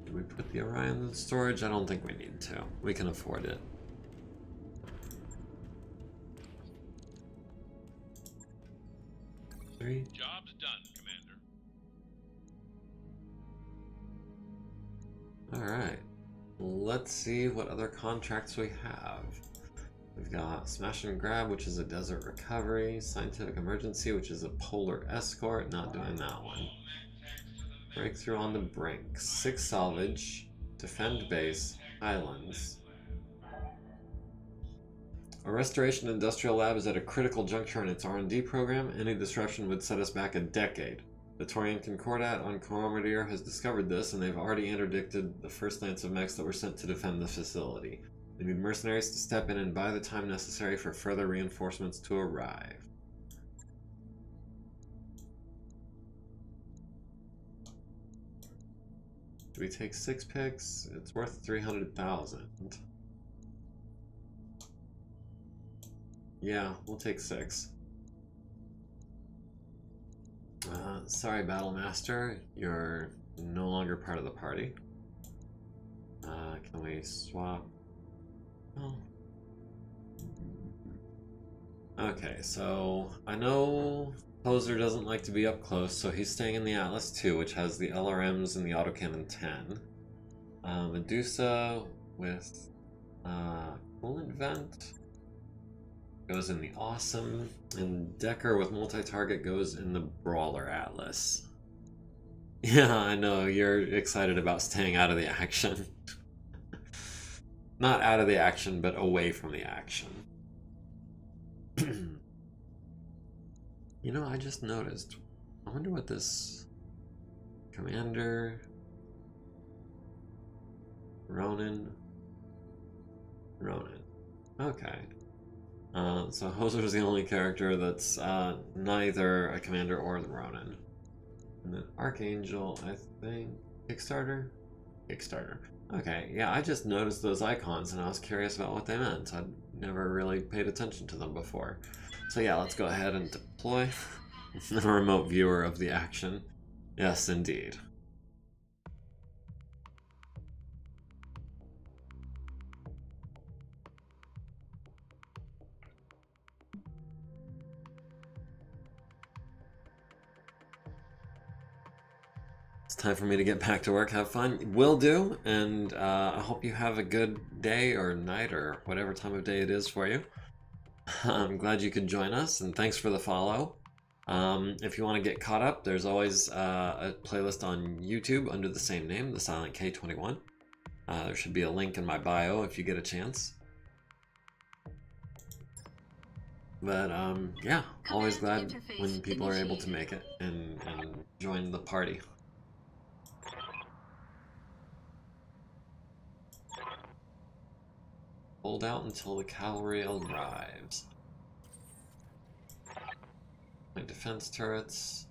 Do we put the Orion in storage? I don't think we need to. We can afford it. Three. Job's done, Commander. Alright. Let's see what other contracts we have. We've got Smash and Grab, which is a desert recovery. Scientific Emergency, which is a polar escort. Not doing that one. Breakthrough on the Brink. 6 salvage. Defend base. Islands. A restoration industrial lab is at a critical juncture in its R&D program. Any disruption would set us back a decade. The Torian Concordat on Coromir has discovered this, and they've already interdicted the first lance of mechs that were sent to defend the facility. They need mercenaries to step in and buy the time necessary for further reinforcements to arrive. Do we take 6 picks? It's worth 300,000. Yeah, we'll take 6. Sorry, Battlemaster, you're no longer part of the party. Can we swap? Oh. Okay, so I know Poser doesn't like to be up close, so he's staying in the Atlas 2, which has the LRMs and the autocannon 10. Medusa with coolant vent goes in the Awesome, and Decker with multi-target goes in the Brawler Atlas. Yeah, I know, you're excited about staying out of the action. Not out of the action, but away from the action. You know, I just noticed. I wonder what this Commander Ronin. Okay. So Hoser's the only character that's neither a commander or the Ronin. And then Archangel, I think. Kickstarter? Kickstarter. Okay, yeah, I just noticed those icons and I was curious about what they meant. I'd never really paid attention to them before. So yeah, let's go ahead and deploy the remote viewer of the action. Yes, indeed. It's time for me to get back to work. Have fun. Will do, and I hope you have a good day or night or whatever time of day it is for you. I'm glad you could join us, and thanks for the follow. If you want to get caught up, there's always a playlist on YouTube under the same name, The Silent K21. There should be a link in my bio if you get a chance. But yeah, always glad when people are able to make it and join the party. Hold out until the cavalry arrives. My defense turrets.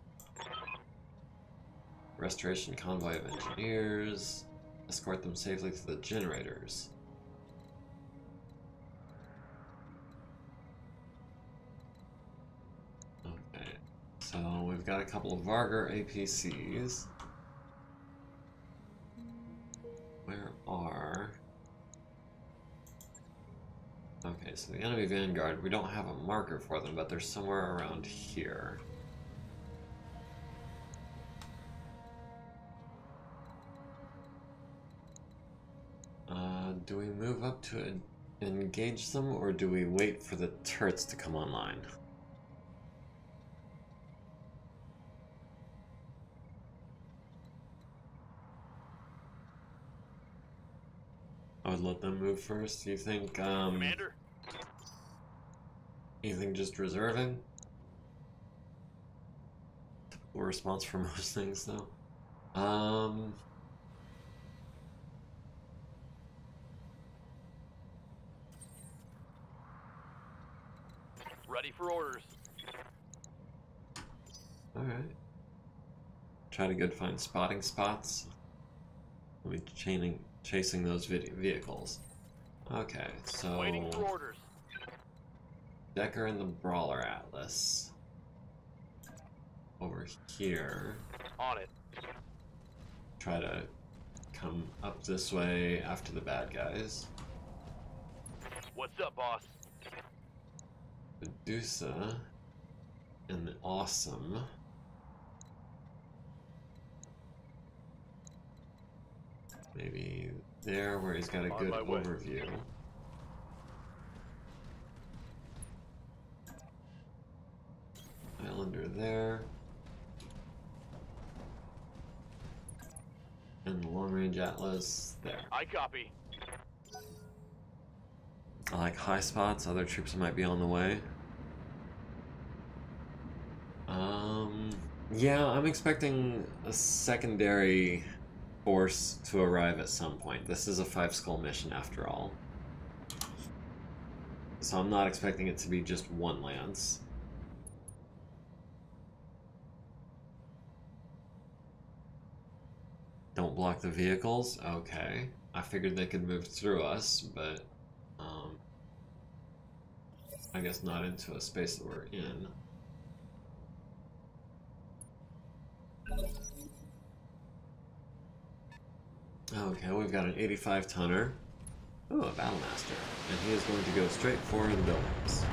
Restoration convoy of engineers. Escort them safely to the generators. Okay, so we've got a couple of Vargar APCs. Where are... Okay, so the enemy vanguard, we don't have a marker for them, but they're somewhere around here. Do we move up to engage them, or do we wait for the turrets to come online? I would let them move first. You think, Commander? you think just reserving? Typical response for most things, though. Ready for orders. Alright. Try to good find spotting spots. We'll be chasing those vehicles. Okay, so... Waiting for orders. Decker and the Brawler Atlas. Over here. On it. Try to come up this way after the bad guys. What's up, boss? Medusa and the Awesome. Maybe there where he's got a On good my way. overview. Highlander there. And the Long Range Atlas there. I copy. I like high spots, other troops might be on the way. Yeah, I'm expecting a secondary force to arrive at some point. This is a 5-skull mission after all. So I'm not expecting it to be just one lance. Don't block the vehicles? Okay. I figured they could move through us, but I guess not into a space that we're in. Okay, we've got an 85-tonner. Ooh, a Battlemaster. And he is going to go straight for the buildings.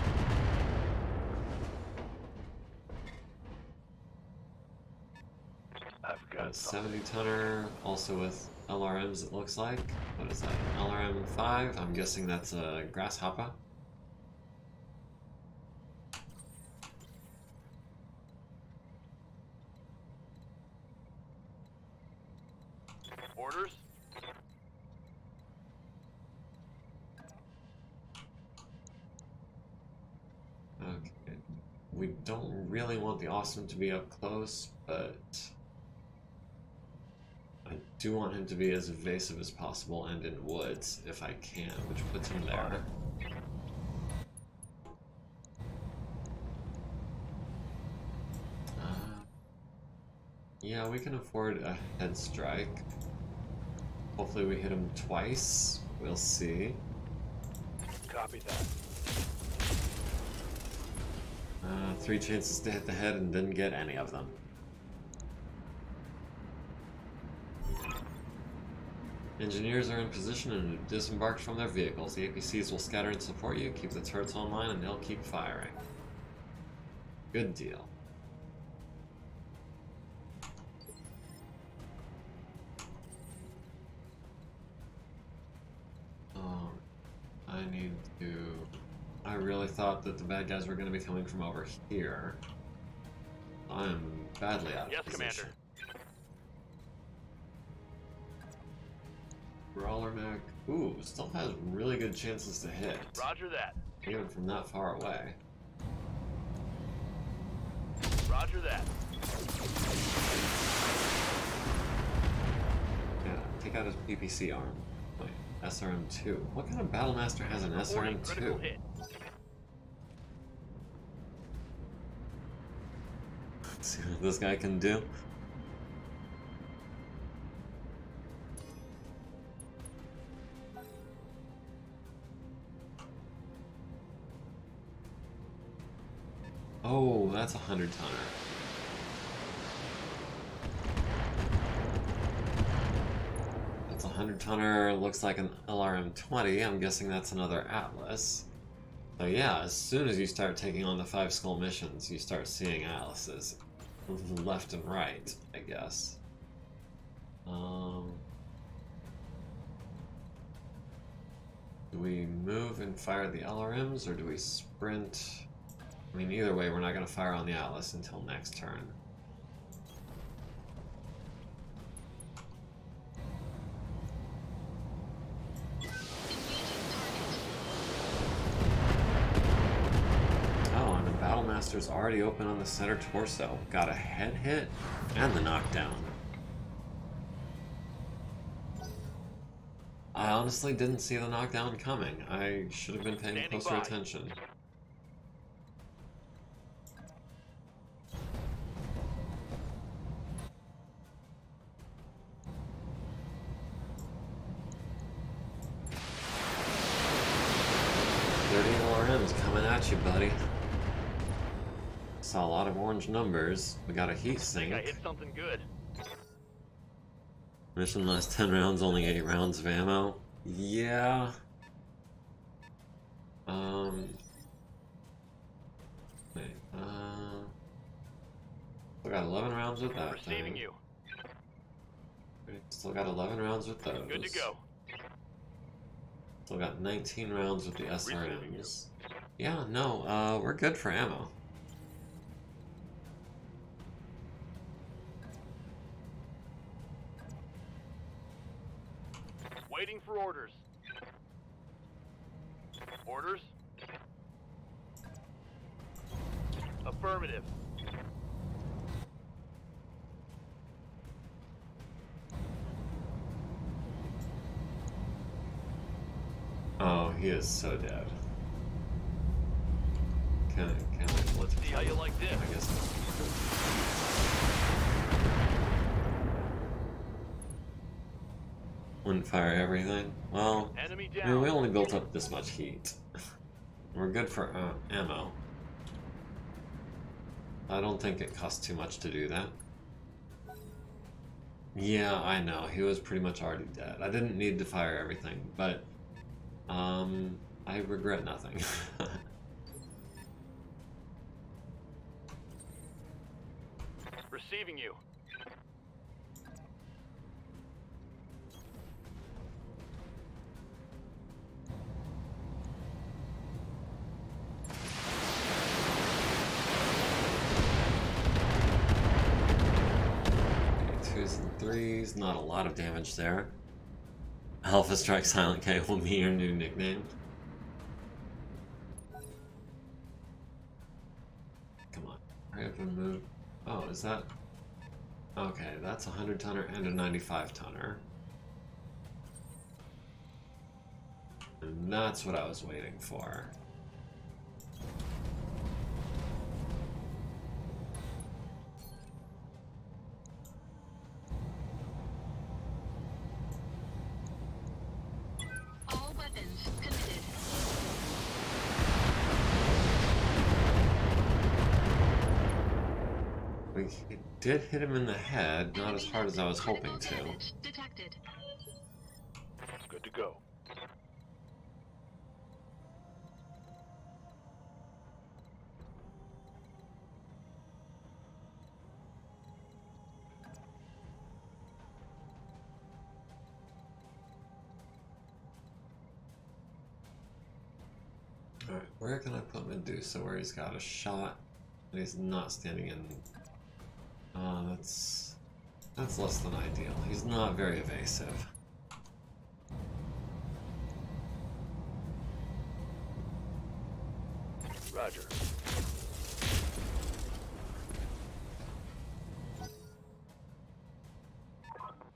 I've Got a got something. 70-tonner, also with LRMs it looks like. What is that, an LRM 5? I'm guessing that's a Grasshopper. Orders? Okay. We don't really want the Awesome to be up close, but I do want him to be as evasive as possible and in woods if I can, which puts him there. Yeah, we can afford a head strike. Hopefully we hit him twice. We'll see. Copy that. 3 chances to hit the head and didn't get any of them. Engineers are in position and have disembarked from their vehicles. The APCs will scatter and support you, keep the turrets online, and they'll keep firing. Good deal. I need to... I really thought that the bad guys were going to be coming from over here. I'm badly out of Yes, position. Commander. Brawler mech. Ooh, still has really good chances to hit. Roger that. Even from that far away. Roger that. Yeah, take out his PPC arm. Wait, SRM-2. What kind of Battlemaster has an Reporting critical SRM-2? hit. Let's see what this guy can do. Oh, that's a 100-tonner. That's a 100-tonner, looks like an LRM-20. I'm guessing that's another Atlas. So yeah, as soon as you start taking on the 5 skull missions, you start seeing Atlases. Left and right, I guess. Do we move and fire the LRMs, or do we sprint? I mean, either way, we're not going to fire on the Atlas until next turn. Oh, and the Battlemaster's already open on the center torso. Got a head hit and the knockdown. I honestly didn't see the knockdown coming. I should have been paying Standing closer by. attention. LRM's coming at you, buddy. Saw a lot of orange numbers. We got a heat I sink. hit something good. Mission lasts 10 rounds, only 8 rounds of ammo. Yeah. Wait, still got 11 rounds with that Receiving thing. you. Still got 11 rounds with those. Good to go. Still got 19 rounds with the SRMs. Yeah, no, we're good for ammo. Waiting for orders. Orders? Affirmative. Oh, he is so dead. Can I let's See how you like this. I guess. Wouldn't fire everything. Well, Enemy I mean, we down. only built up this much heat. We're good for ammo. I don't think it costs too much to do that. Yeah, I know. He was pretty much already dead. I didn't need to fire everything, but I regret nothing. Receiving you. Okay, 2s and 3s, not a lot of damage there. Alpha Strike Silent K will be your new nickname. Come on, hurry up and move. Oh, is that... Okay, that's a 100-tonner and a 95-tonner. And that's what I was waiting for. All weapons committed. We did hit him in the head, not as hard as I was hoping to. Damage detected. Good to go. Alright, where can I put Medusa where he's got a shot and he's not standing in... that's less than ideal. He's not very evasive. Roger.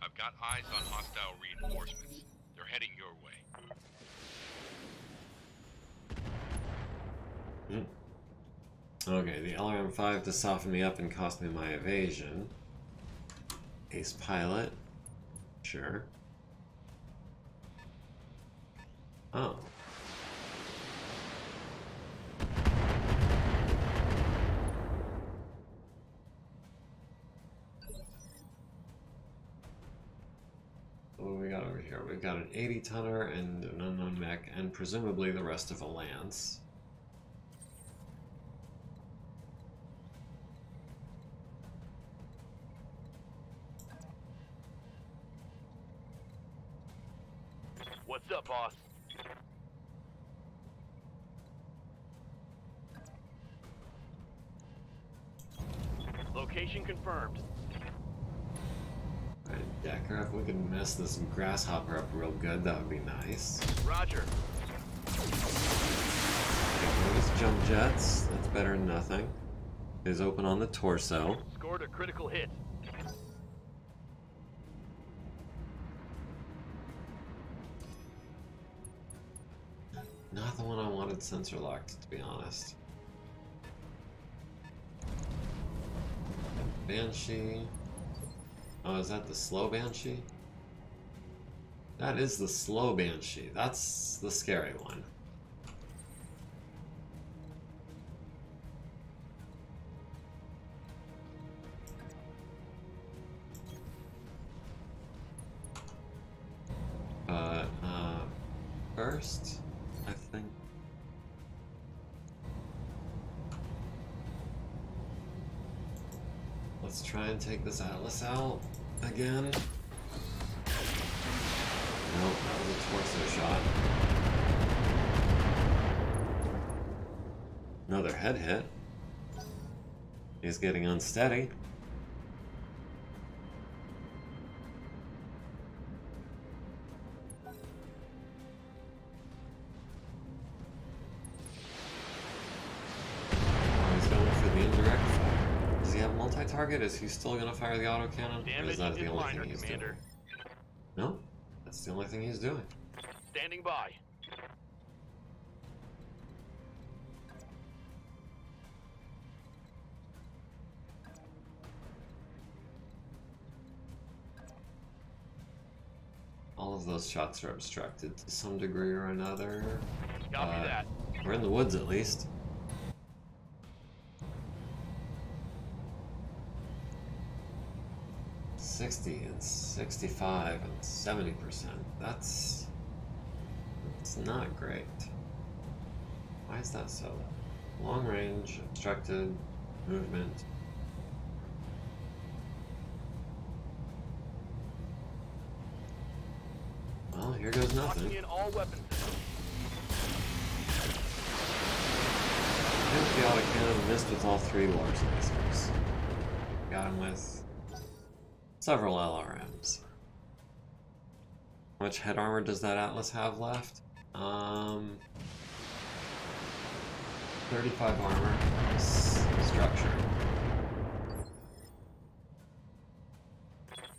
I've got eyes on hostile reinforcements. They're heading your way. Okay, the LRM-5 to soften me up and cost me my evasion. Ace pilot. Sure. Oh. What do we got over here? We've got an 80-tonner and an unknown mech, and presumably the rest of a lance. What's up, boss? Location confirmed. Alright, Decker, if we could mess this grasshopper up real good, that would be nice. Roger. Okay, those jump jets, that's better than nothing. Is open on the torso. Scored a critical hit. Not the one I wanted sensor locked, to be honest. Banshee. Oh, is that the slow Banshee? That is the slow Banshee. That's the scary one. But, first, I think... Let's try and take this Atlas out again. Nope, that was a torso shot. Another head hit. He's getting unsteady. Target? Is he still gonna fire the autocannon? Or is that the only thing he's doing? No, that's the only thing he's doing. Standing by. All of those shots are obstructed to some degree or another. Copy that. We're in the woods at least. 60 and 65 and 70%. That's not great. Why is that so? Long range, obstructed, movement. Well, here goes nothing. Locking in all weapons. I think the autocannon missed with all three large lasers. Got him with several LRMs. How much head armor does that Atlas have left? 35 armor. Structure.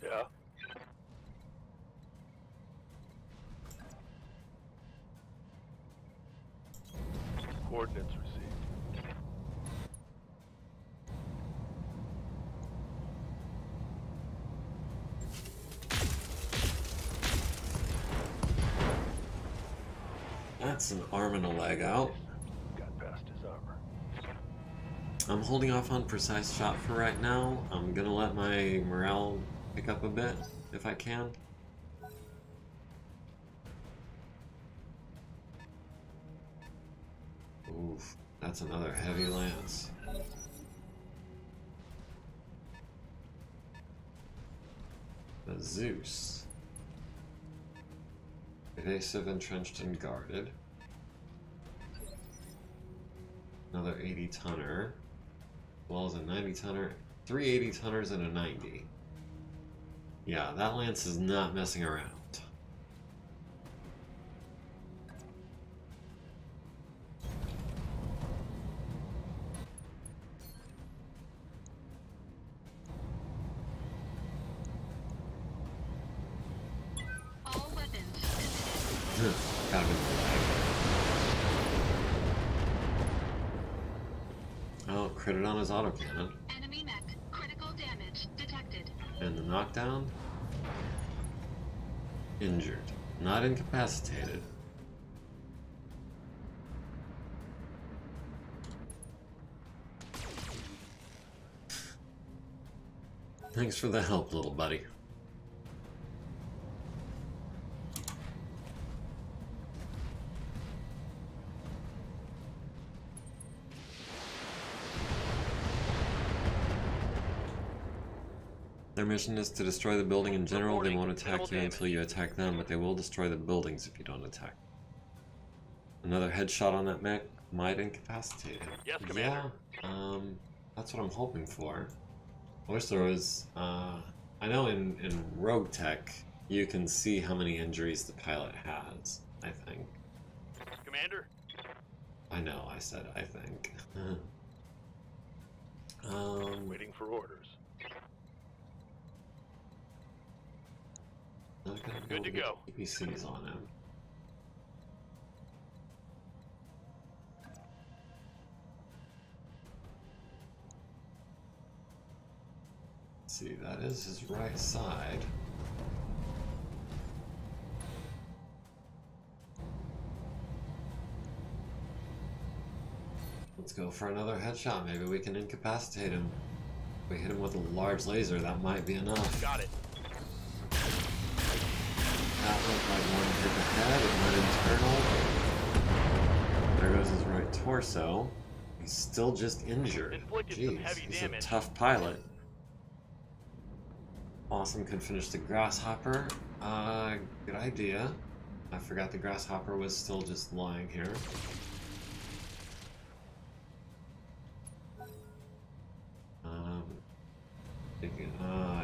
Yeah. Coordinates received. That's an arm and a leg out. Got past his armor. I'm holding off on precise shot for right now. I'm gonna let my morale pick up a bit if I can. Oof, that's another heavy lance. The Zeus. Evasive, entrenched, and guarded. Another 80-tonner. As well as a 90-tonner. 3 80-tonners and a 90. Yeah, that lance is not messing around. All weapons. Gotta be the leg. critted on his autocannon. Enemy mech. Critical damage detected. And the knockdown? Injured. Not incapacitated. Thanks for the help, little buddy. Their mission is to destroy the building in general. They won't attack you until you attack them, but they will destroy the buildings if you don't attack. Another headshot on that mech might incapacitate him. Yes, Commander. Yeah, that's what I'm hoping for. I wish there was, I know in Rogue Tech, you can see how many injuries the pilot has, I think. Commander? I know, I said I think. Waiting for orders. Not gonna be Good able to go. get PCs on him. Let's see, that is his right side. Let's go for another headshot. Maybe we can incapacitate him. If we hit him with a large laser, that might be enough. Got it. That looked like one hit the head, it went internal. There goes his right torso. He's still just injured. Inflicted some Jeez, heavy he's damage. a tough pilot. Awesome could finish the grasshopper. Good idea. I forgot the grasshopper was still just lying here.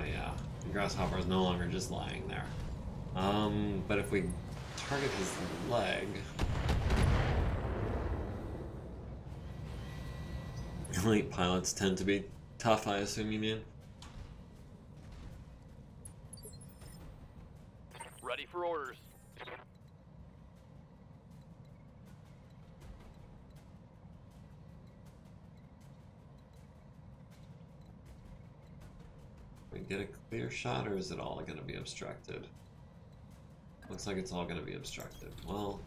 Yeah. The grasshopper is no longer just lying there. But if we target his leg... Elite pilots tend to be tough, I assume you mean? Ready for orders. We get a clear shot, or is it all going to be obstructed? Looks like it's all going to be obstructed. Well,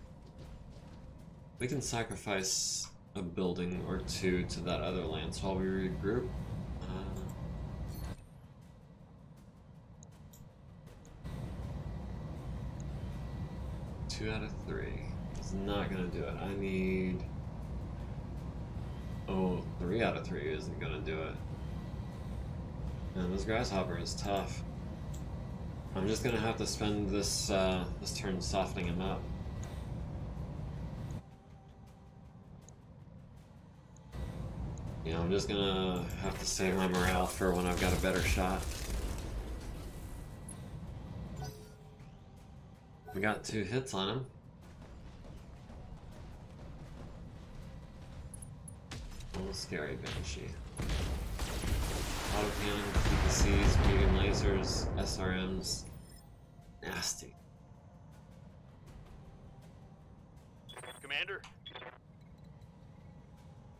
we can sacrifice a building or two to that other lance while we regroup. 2 out of 3. It's not going to do it. I need... Oh, 3 out of 3 isn't going to do it. And this grasshopper is tough. I'm just gonna have to spend this this turn softening him up. Yeah, I'm just gonna have to save my morale for when I've got a better shot. We got 2 hits on him. A little scary Banshee. Autocannon, PPCs, medium lasers, SRMs. Nasty. Commander?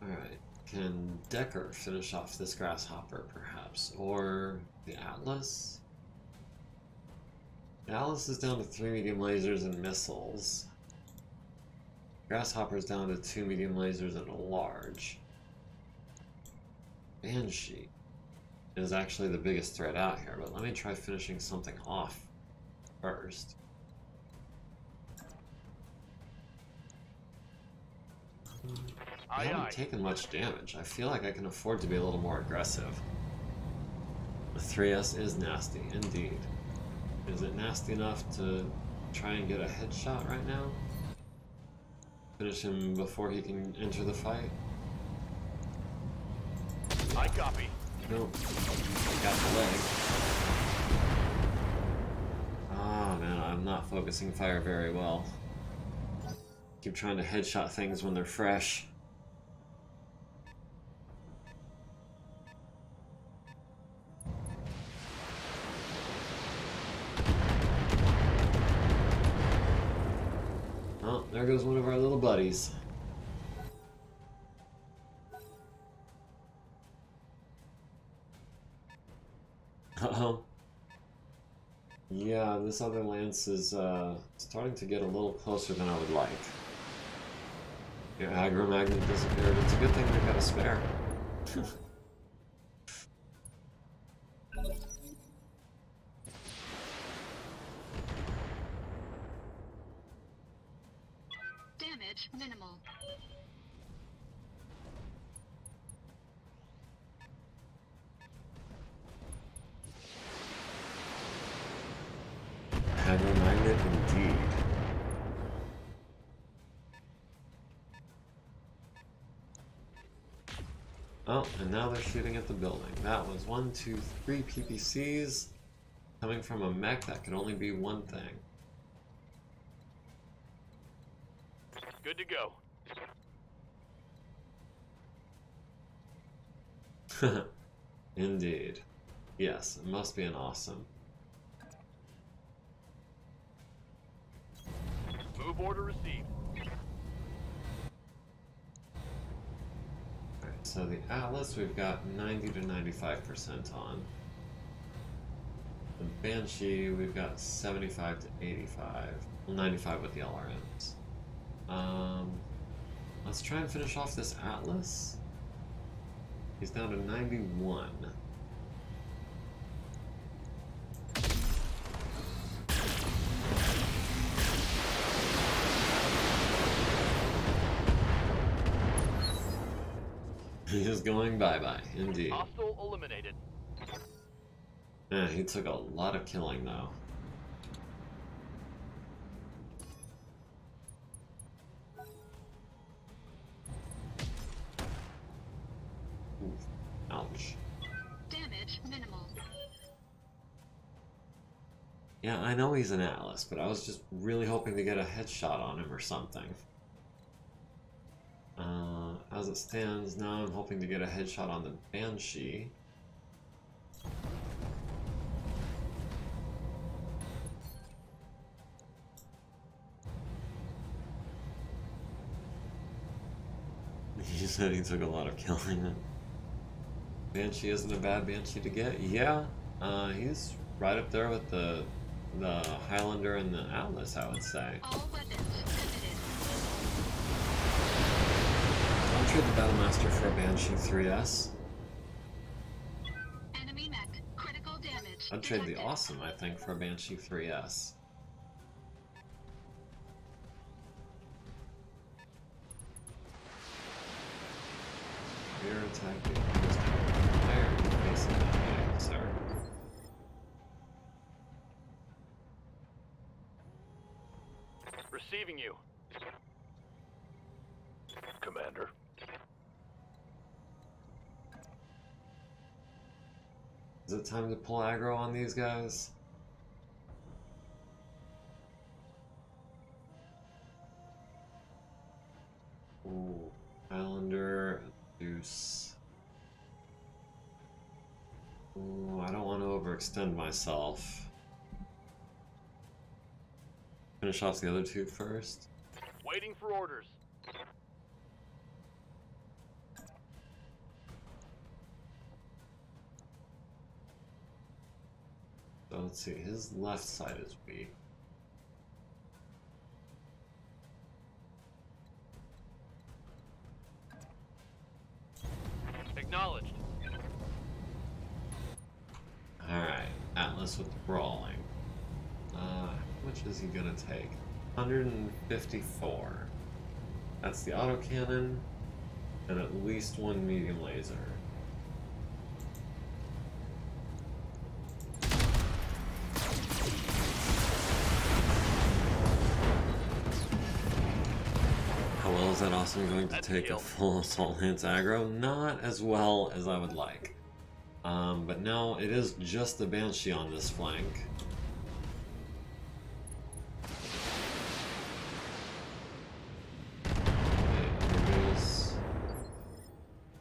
Alright. Can Decker finish off this grasshopper, perhaps? Or the Atlas? The Atlas is down to 3 medium lasers and missiles. Grasshopper's down to 2 medium lasers and a large. Banshee is actually the biggest threat out here, but let me try finishing something off first. I haven't taken much damage. I feel like I can afford to be a little more aggressive. The 3S is nasty, indeed. Is it nasty enough to try and get a headshot right now? Finish him before he can enter the fight? I copy. Nope. Got the leg. Ah, man, I'm not focusing fire very well. Keep trying to headshot things when they're fresh. Oh, there goes one of our little buddies. Uh-oh. Yeah, this other lance is starting to get a little closer than I would like. Your aggro magnet disappeared. It's a good thing we've got a spare. Damage minimal. Aggro magnet indeed. Oh, and now they're shooting at the building. That was 1, 2, 3 PPCs coming from a mech that could only be one thing. Good to go. Indeed. Yes, it must be an awesome. Move order received. Alright, so the Atlas we've got 90 to 95% on. The Banshee we've got 75 to 85. Well, 95 with the LRMs. Let's try and finish off this Atlas. He's down to 91. He is going bye-bye, indeed. Hostile eliminated. Yeah, he took a lot of killing, though. Oof. Ouch. Damage minimal. Yeah, I know he's an Atlas, but I was just really hoping to get a headshot on him or something. As it stands, now I'm hoping to get a headshot on the Banshee. He said he took a lot of killing. Banshee isn't a bad Banshee to get. Yeah, he's right up there with the Highlander and the Atlas, I would say. All weapons committed. I'll trade the Battlemaster for a Banshee 3S. Enemy mech. Critical damage. I'd trade the detected. Awesome, I think, for a Banshee 3S. Rear attack being used. Why are you facing that way, sir? Receiving you. Commander. Is it time to pull aggro on these guys? Ooh, Highlander, Deuce. Ooh, I don't want to overextend myself. Finish off the other two first. Waiting for orders. So let's see, his left side is weak. Acknowledged. Alright, Atlas with the brawling. How much is he gonna take? 154. That's the autocannon, and at least one medium laser. How well is that Awesome going to That's take a kill. full assault lance aggro? Not as well as I would like. But now it is just the Banshee on this flank.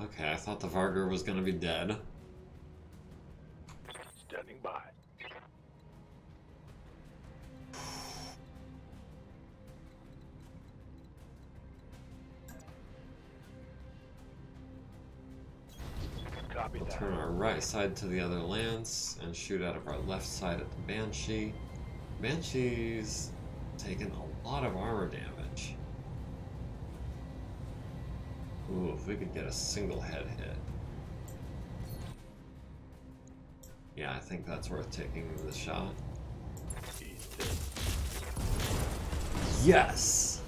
Okay, I thought the Vargur was gonna be dead. Standing by. Copy. Copy We'll that. turn our right side to the other lance and shoot out of our left side at the Banshee. Banshee's taken a lot of armor damage. Ooh, if we could get a single head hit. Yeah, I think that's worth taking the shot. He's dead. Yes!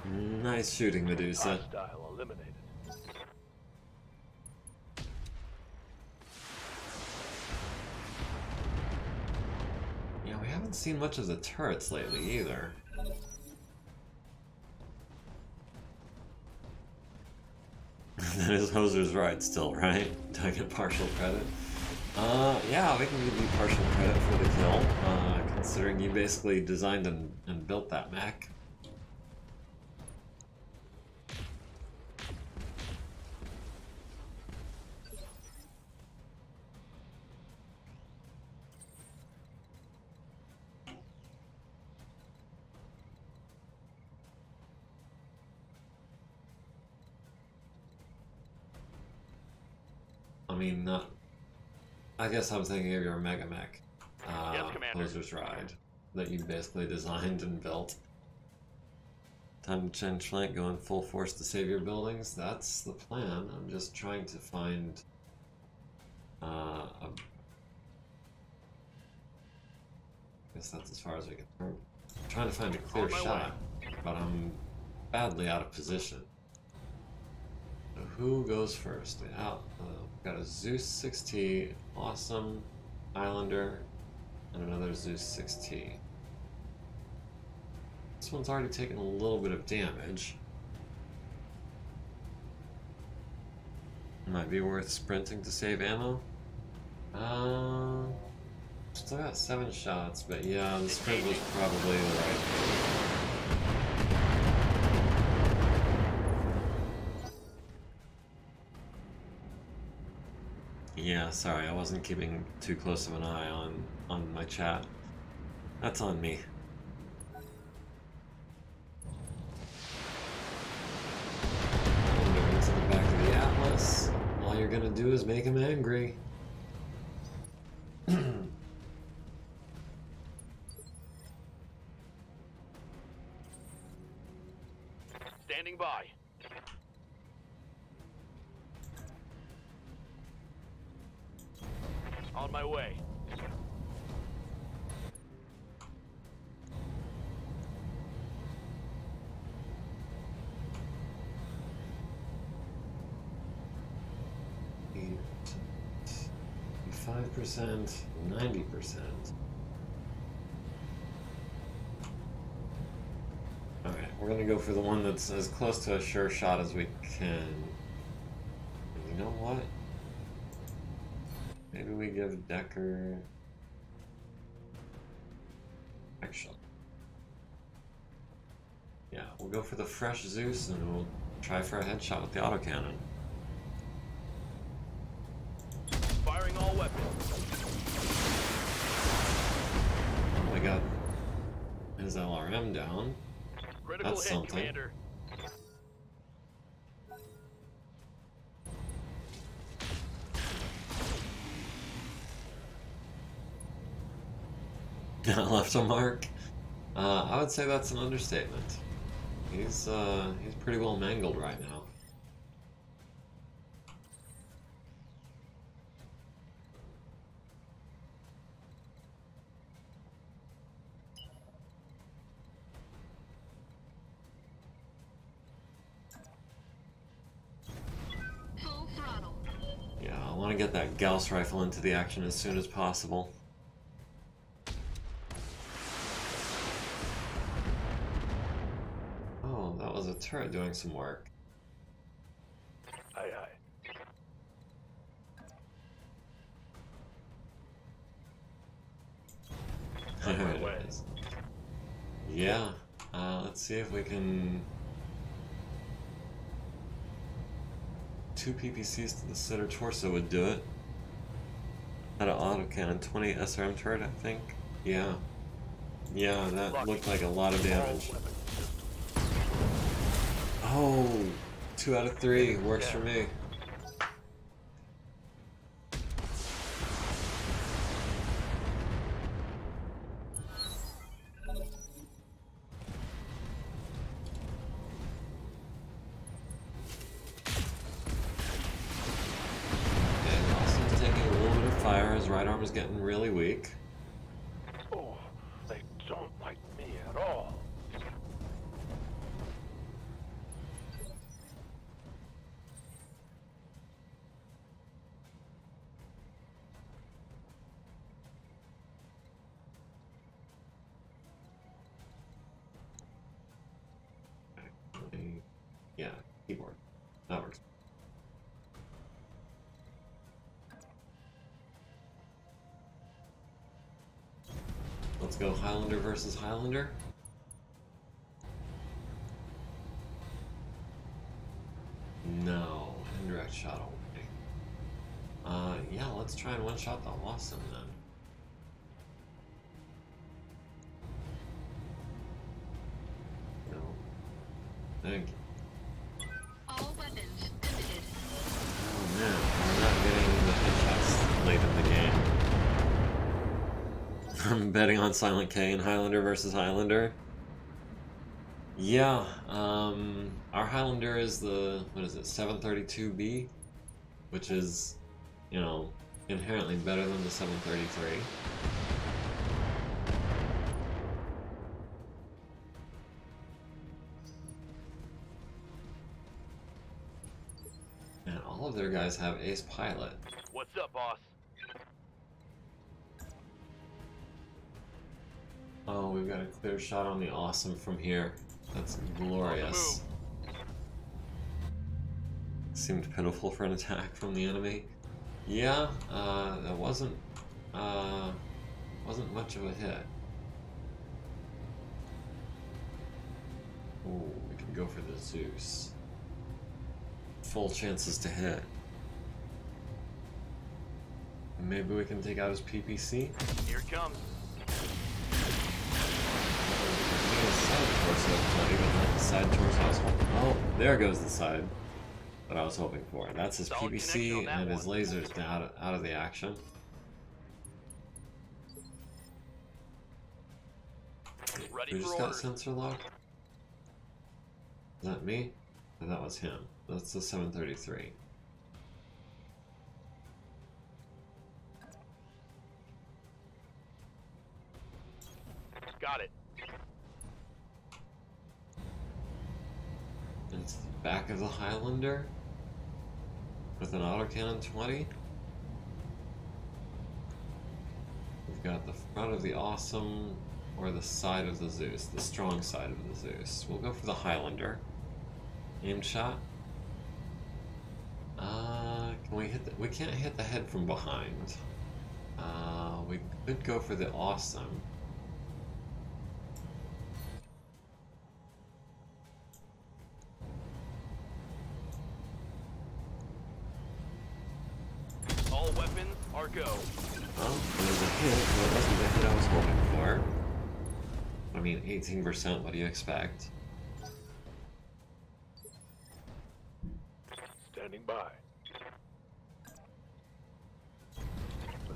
Nice shooting, Medusa. Hostile eliminated. Yeah, we haven't seen much of the turrets lately either. That is Hoser's right still, right? Do I get partial credit? Yeah, we can give you partial credit for the kill, considering you basically designed and built that mech. I mean, not... I guess I'm thinking of your Mega Mech, Yes, Commander. Hoser's Ride, that you basically designed and built. Time to change flank, going full force to save your buildings. That's the plan. I'm just trying to find I guess that's as far as we can. I'm trying to find a clear On my shot, but I'm badly out of position. So who goes first? Yeah, we've got a Zeus 6T, awesome Highlander, and another Zeus 6T. This one's already taken a little bit of damage. Might be worth sprinting to save ammo. Still got 7 shots, but yeah, the sprint was probably the right move. Yeah, sorry, I wasn't keeping too close of an eye on my chat. That's on me. Under into the back of the Atlas. All you're gonna do is make him angry. Standing by. On my way. Eight, 5%, 90%. Alright, we're gonna go for the one that's as close to a sure shot as we can. And you know what? Maybe we give Decker... Actually. Yeah, we'll go for the fresh Zeus and we'll try for a headshot with the autocannon. Firing all weapons. We got his LRM down. Critical That's hit, something. Commander. Left a mark. I would say that's an understatement. He's pretty well mangled right now. Full throttle. Yeah, I want to get that Gauss rifle into the action as soon as possible. Oh, that was a turret doing some work. Aye, aye. On my There way. it is. Yeah, let's see if we can... 2 PPCs to the center torso would do it. Had an autocannon, 20 SRM turret, I think. Yeah. Yeah, that looked like a lot of damage. Oh, 2 out of 3 works for me. arm's getting really weak. Oh, they don't like me at all. Yeah, keyboard. That works. Let's go Highlander versus Highlander. No, indirect shot only. Yeah, let's try and one-shot the Awesome then. No. Thank you. All weapons emitted. Oh man, we're not getting the headshots late in the game. I'm betting on Silent K and Highlander versus Highlander. Yeah, our Highlander is the, what is it, 732B? Which is, you know, inherently better than the 733. And all of their guys have ace pilot. What's up, boss? Oh, we've got a clear shot on the Awesome from here. That's glorious. Seemed pitiful for an attack from the enemy. Yeah, that wasn't much of a hit. Ooh, we can go for the Zeus. Full chances to hit. Maybe we can take out his PPC? Here it comes. Side torso. Oh, there goes the side that I was hoping for. That's his Solid PPC connection on that and his one. lasers out of the action. Ready Who for just got orders. sensor lock? Is that me? Or that was him. That's the 733. Got it. Into the back of the Highlander with an autocannon 20. We've got the front of the Awesome or the side of the Zeus, the strong side of the Zeus. We'll go for the Highlander. Aimed shot. Can we hit the, we can't hit the head from behind. We could go for the Awesome. All weapons are go. Well, it was a hit, but it wasn't the hit I was hoping for. I mean, 18%, what do you expect? Standing by.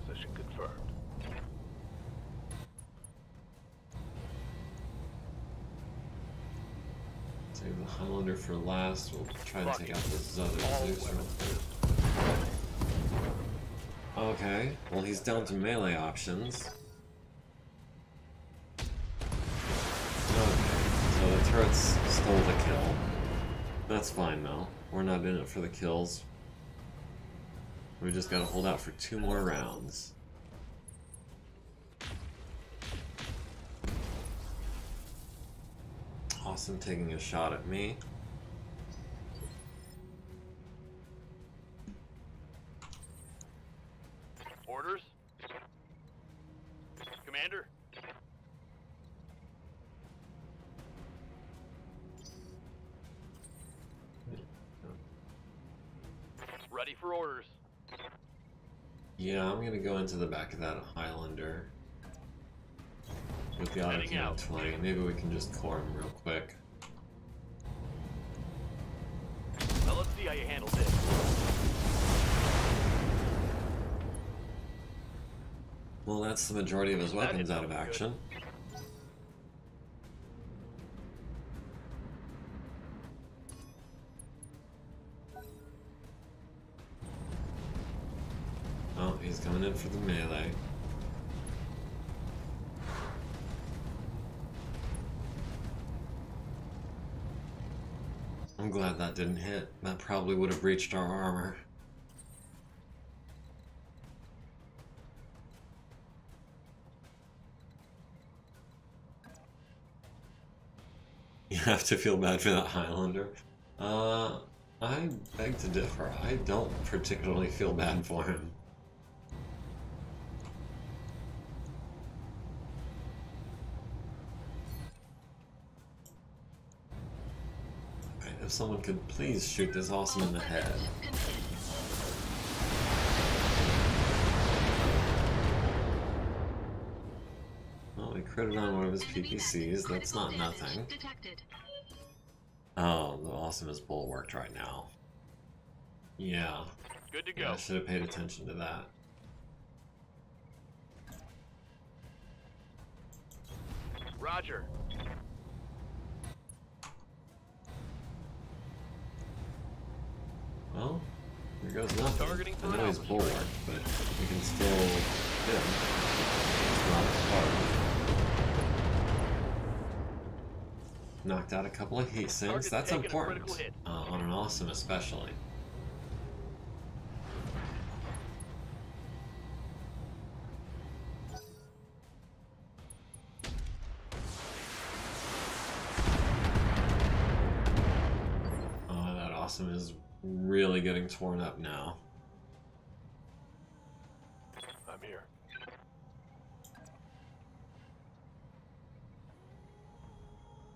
Position confirmed. Save the Highlander for last. We'll try to take out this other All Zeus real weapons. quick. Okay, well he's down to melee options. Okay, so the turrets stole the kill. That's fine though. We're not in it for the kills. We just gotta hold out for 2 more rounds. Awesome taking a shot at me. Orders. Commander. Ready for orders. Yeah, I'm gonna go into the back of that Highlander with the Heading autocannon out. 20. Maybe we can just core him real quick. Now let's see how you handle this. Well, that's the majority of his weapons out of action. Oh, he's coming in for the melee. I'm glad that didn't hit. That probably would have breached our armor. You have to feel bad for that Highlander. I beg to differ. I don't particularly feel bad for him. Alright, if someone could please shoot this awesome in the head. Well, we critted on one of his PPCs. That's not nothing. Oh, the awesome is bulwarked right now. Yeah. Good to go. Yeah, I should have paid attention to that. Roger. Well, here goes nothing. Targeting for I know he's Alpha bulwarked, strike. but we can still hit him. It's not hard. Knocked out a couple of heat sinks. Target's That's taking a important. critical hit. On an awesome especially. Oh, that awesome is really getting torn up now. I'm here.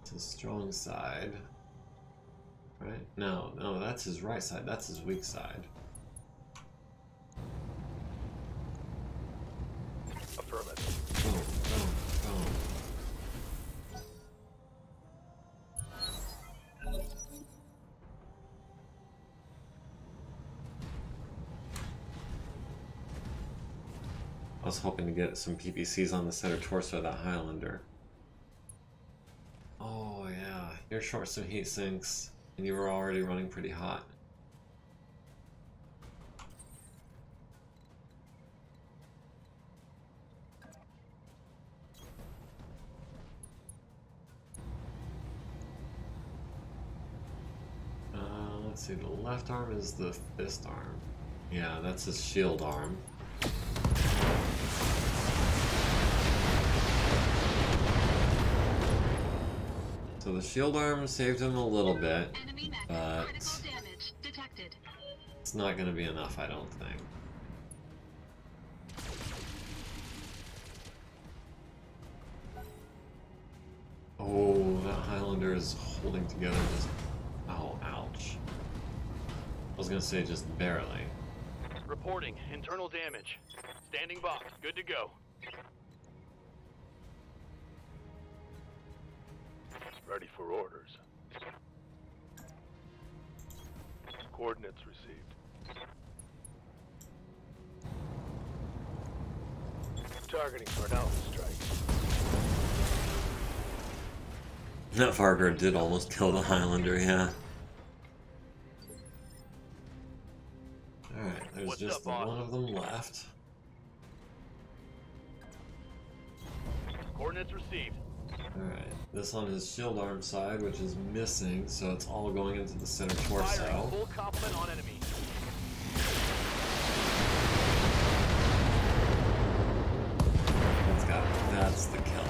It's his strong side. Right? No, no, that's his right side. That's his weak side. Affirmative. Boom, boom, boom. I was hoping to get some PPCs on the center torso of that Highlander. Oh yeah, you're short some heat sinks, and you were already running pretty hot. Let's see, the left arm is the fist arm. Yeah, that's his shield arm. So the shield arm saved him a little bit, Enemy mech. but Critical damage detected. it's not going to be enough, I don't think. Oh, that Highlander is holding together just... Oh, ouch. I was going to say just barely. Reporting internal damage. Standing by. Good to go. Ready for orders. Coordinates received. Targeting for an Alpha strike. That Farger did almost kill the Highlander, yeah. Alright, there's What's just up, the boss? one of them left. Coordinates received. Alright, this on his shield arm side, which is missing, so it's all going into the center Firing torso. full complement on enemy. That's the kill.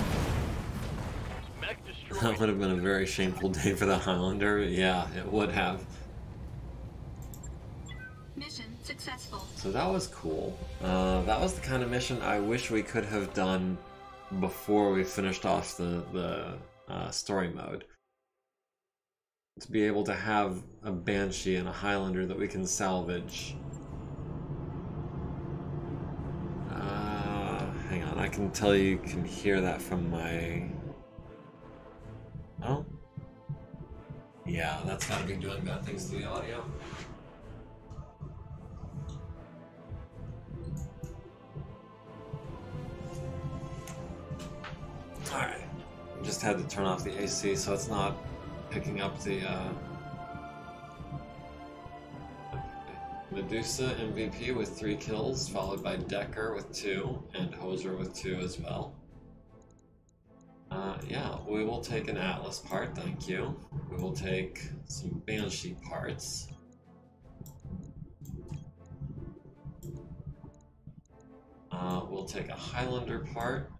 Mech destroyed. That would have been a very shameful day for the Highlander. Yeah, it would have. Mission successful. So that was cool. That was the kind of mission I wish we could have done before we finished off the story mode. To be able to have a Banshee and a Highlander that we can salvage. Hang on, I can tell you can hear that from my... Oh? Yeah, that's gotta be doing bad things to the audio. Alright, just had to turn off the AC so it's not picking up the Medusa MVP with 3 kills, followed by Decker with 2, and Hoser with 2 as well. Yeah, we will take an Atlas part, thank you. We will take some Banshee parts. We'll take a Highlander part.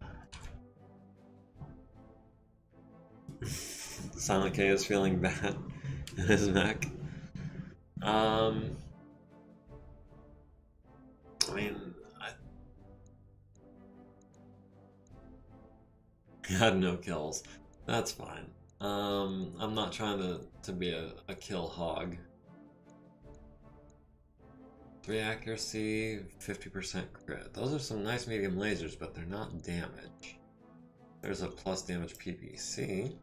Silent K is feeling bad in his mech. I mean, he had no kills. That's fine. I'm not trying to be a kill hog. 3 accuracy, 50% crit. Those are some nice medium lasers, but they're not damage. There's a plus damage PPC.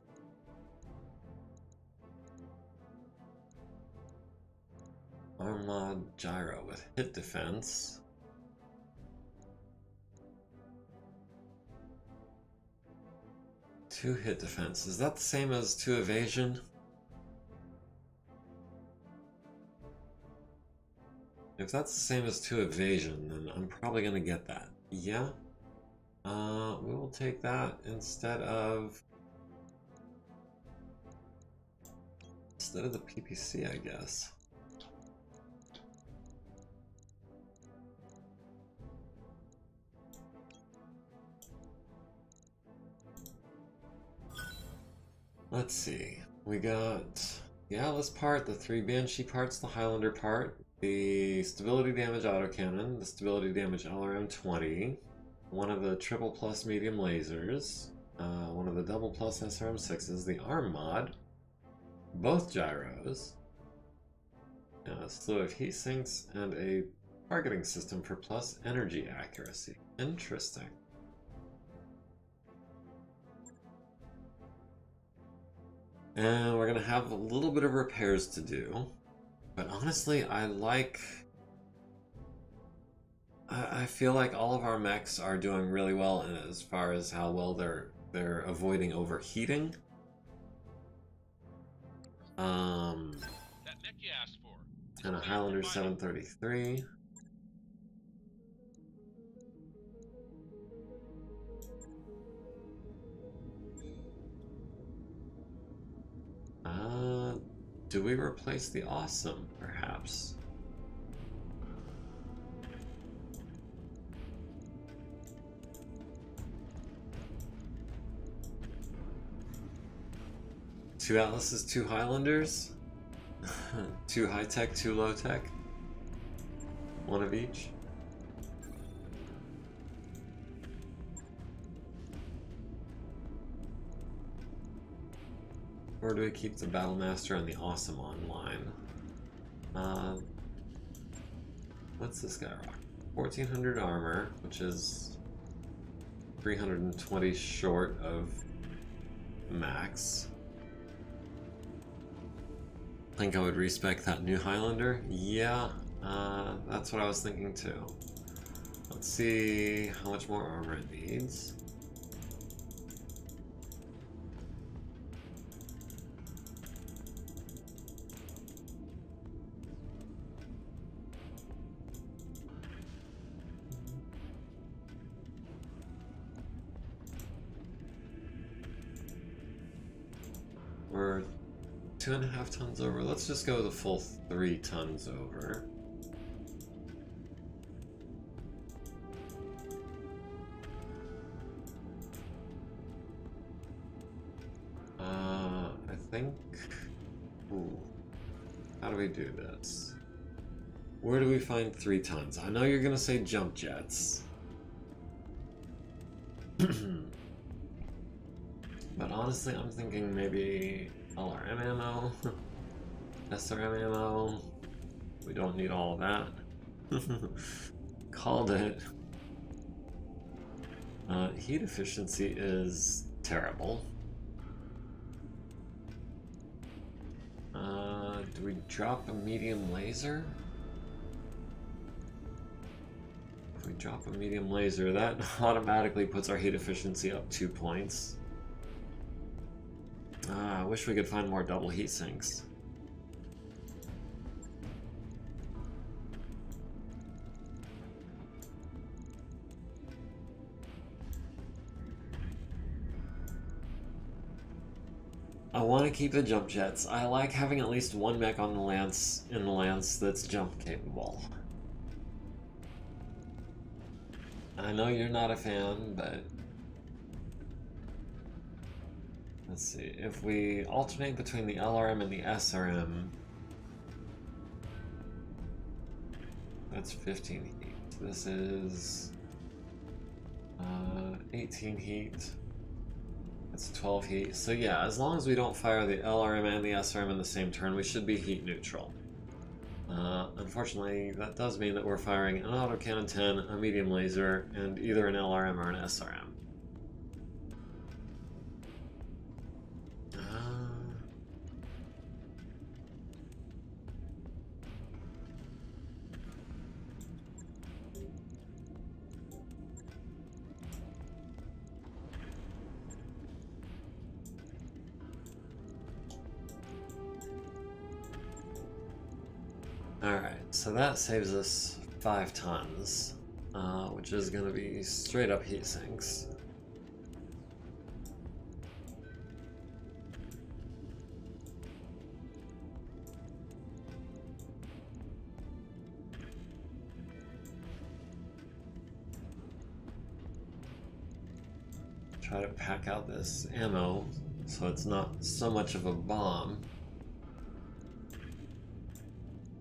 Armad Gyro with hit defense. Two hit defense. Is that the same as 2 evasion? If that's the same as 2 evasion, then I'm probably gonna get that. Yeah. We will take that instead of the PPC, I guess. Let's see. We got the Atlas part, the 3 Banshee parts, the Highlander part, the stability damage autocannon, the stability damage LRM-20, one of the triple plus medium lasers, one of the double plus SRM-6s, the arm mod, both gyros, a slew of heat sinks, and a targeting system for plus energy accuracy. Interesting. And we're gonna have a little bit of repairs to do, but honestly, I feel like all of our mechs are doing really well as far as how well they're avoiding overheating. That mech you asked for. And a Highlander 733. Do we replace the awesome, perhaps? Two Atlases, 2 Highlanders, 2 high-tech, 2 low-tech, 1 of each. Or do we keep the Battlemaster and the Awesome online? What's this guy rock? 1400 armor, which is 320 short of max. Think I would respec that new Highlander? Yeah, that's what I was thinking too. Let's see how much more armor it needs. We're 2.5 tons over. Let's just go the full 3 tons over. I think... Ooh. How do we do this? Where do we find 3 tons? I know you're gonna say jump jets. But honestly, I'm thinking maybe LRM ammo, SRM ammo. We don't need all of that. Called it. Heat efficiency is terrible. Do we drop a medium laser? If we drop a medium laser, that automatically puts our heat efficiency up 2 points. I wish we could find more double heat sinks. I want to keep the jump jets. I like having at least one mech on the lance that's jump capable. I know you're not a fan, but let's see. If we alternate between the LRM and the SRM, that's 15 heat. This is 18 heat. That's 12 heat. So yeah, as long as we don't fire the LRM and the SRM in the same turn, we should be heat neutral. Unfortunately, that does mean that we're firing an autocannon 10, a medium laser, and either an LRM or an SRM. Alright, so that saves us 5 tons, which is going to be straight up heat sinks. Try to pack out this ammo so it's not so much of a bomb.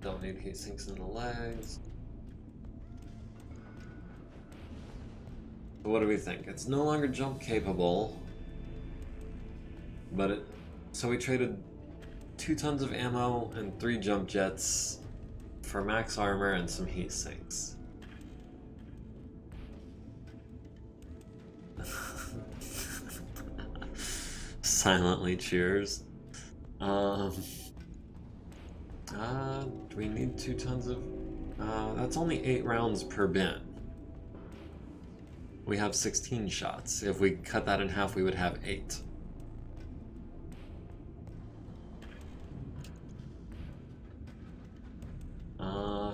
Don't need heat sinks in the legs. What do we think? It's no longer jump capable, but so we traded 2 tons of ammo and 3 jump jets for max armor and some heat sinks. Silently cheers. Do we need 2 tons of... that's only 8 rounds per bin. We have 16 shots. If we cut that in half, we would have 8.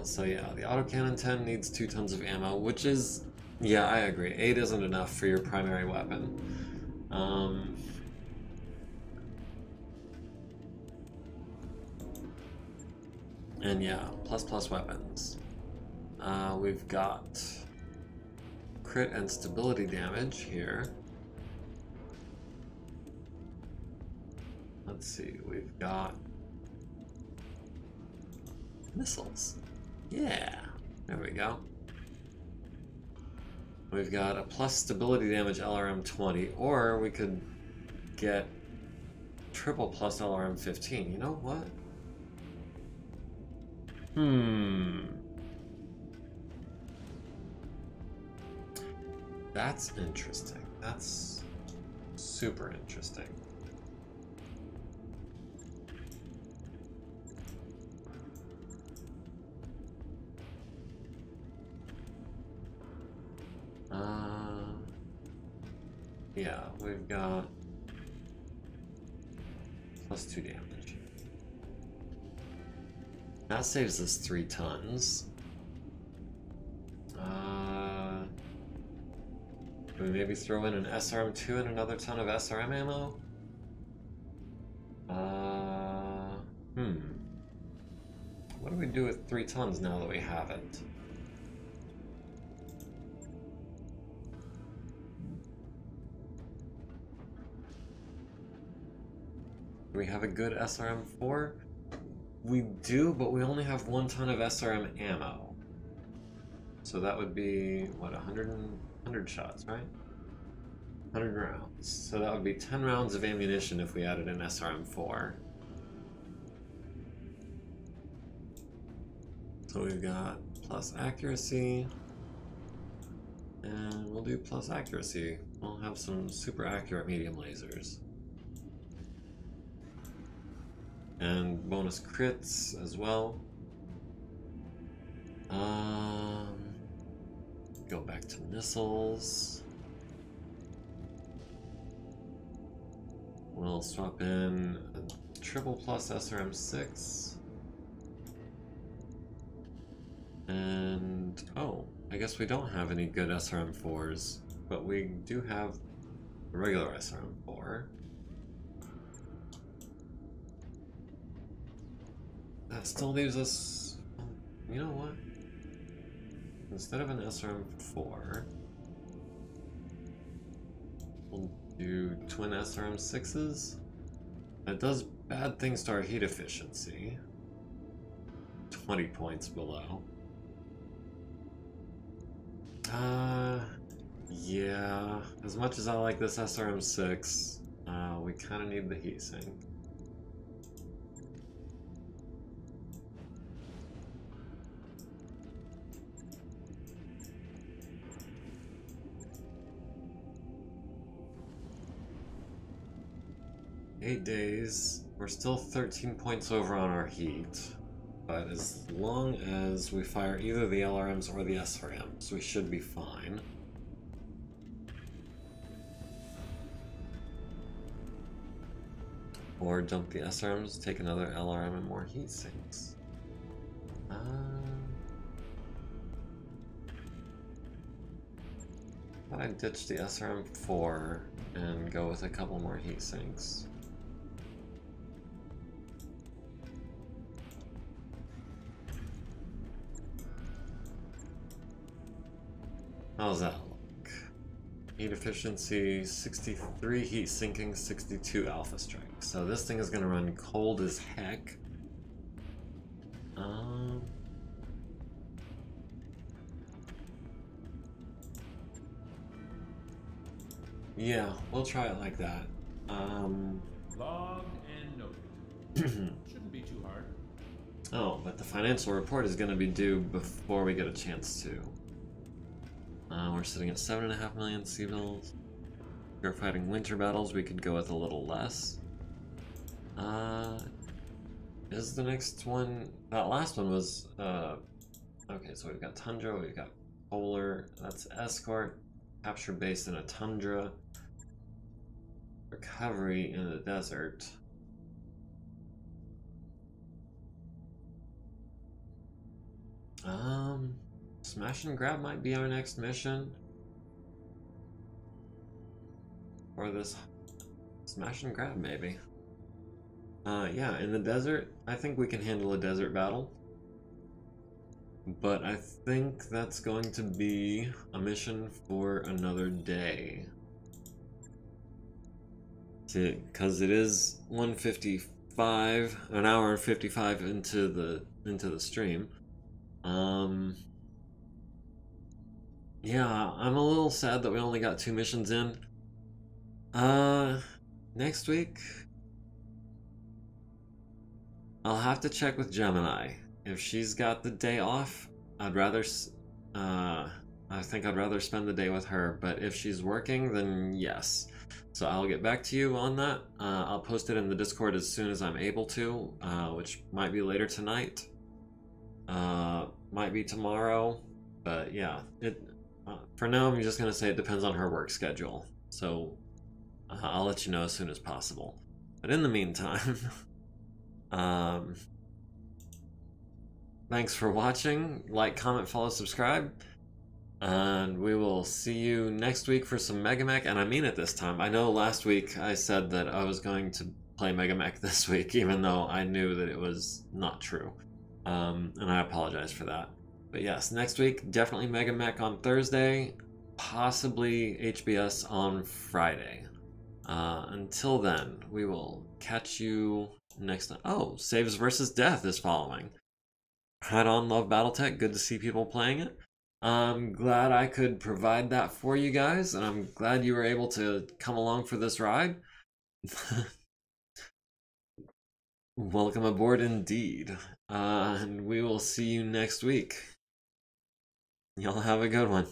So yeah, the autocannon 10 needs 2 tons of ammo, which is... Yeah, I agree. 8 isn't enough for your primary weapon. And yeah, plus weapons. We've got crit and stability damage here. Let's see, we've got missiles. Yeah, there we go. We've got a plus stability damage LRM 20, or we could get triple plus LRM 15. You know what? That's interesting. That's super interesting. Yeah, we've got plus 2 damage. That saves us 3 tons. Can we maybe throw in an SRM2 and another ton of SRM ammo? What do we do with 3 tons now that we have it? Do we have a good SRM4? We do, but we only have 1 ton of SRM ammo. So that would be, what, 100 shots, right? 100 rounds. So that would be 10 rounds of ammunition if we added an SRM4. So we've got plus accuracy. And we'll do plus accuracy. We'll have some super accurate medium lasers. And bonus crits as well. Go back to missiles. We'll swap in a triple plus SRM6. And, oh, I guess we don't have any good SRM4s, but we do have a regular SRM4. That still leaves us... You know what? Instead of an SRM-4, we'll do twin SRM-6s. It does bad things to our heat efficiency. 20 points below. Yeah. As much as I like this SRM-6, we kind of need the heatsink. Eight days. We're still 13 points over on our heat. But as long as we fire either the LRMs or the SRMs, we should be fine. Or dump the SRMs, take another LRM and more heat sinks. But I ditch the SRM-4 and go with a couple more heat sinks. How's that look? Heat efficiency 63, heat sinking 62, alpha strike. So this thing is gonna run cold as heck. Yeah, we'll try it like that. Log and note. Shouldn't be too hard. Oh, but the financial report is gonna be due before we get a chance to. We're sitting at 7.5 million civils. If we're fighting winter battles, we could go with a little less. Is the next one... That last one was... Okay, so we've got Tundra, we've got Polar, that's Escort, Capture Base in a Tundra, Recovery in the Desert. Smash and Grab might be our next mission. Or this Smash and Grab, maybe. Yeah, in the desert, I think we can handle a desert battle. But I think that's going to be a mission for another day. Because it is 1:55, an hour and 55 into the stream. Yeah, I'm a little sad that we only got 2 missions in. Next week, I'll have to check with Gemini. If she's got the day off, I think I'd rather spend the day with her, but if she's working, then yes. So I'll get back to you on that. I'll post it in the Discord as soon as I'm able to, which might be later tonight. Might be tomorrow, but yeah. For now, I'm just going to say it depends on her work schedule. So I'll let you know as soon as possible. But in the meantime, thanks for watching. Like, comment, follow, subscribe. And we will see you next week for some Mega Mech, and I mean it this time. I know last week I said that I was going to play Mega Mech this week, even though I knew that it was not true. And I apologize for that. But yes, next week, definitely Mega Mech on Thursday, possibly HBS on Friday. Until then, we will catch you next time. Oh, Saves versus Death is following. Right on, love BattleTech. Good to see people playing it. I'm glad I could provide that for you guys, and I'm glad you were able to come along for this ride. Welcome aboard indeed. And we will see you next week. Y'all have a good one.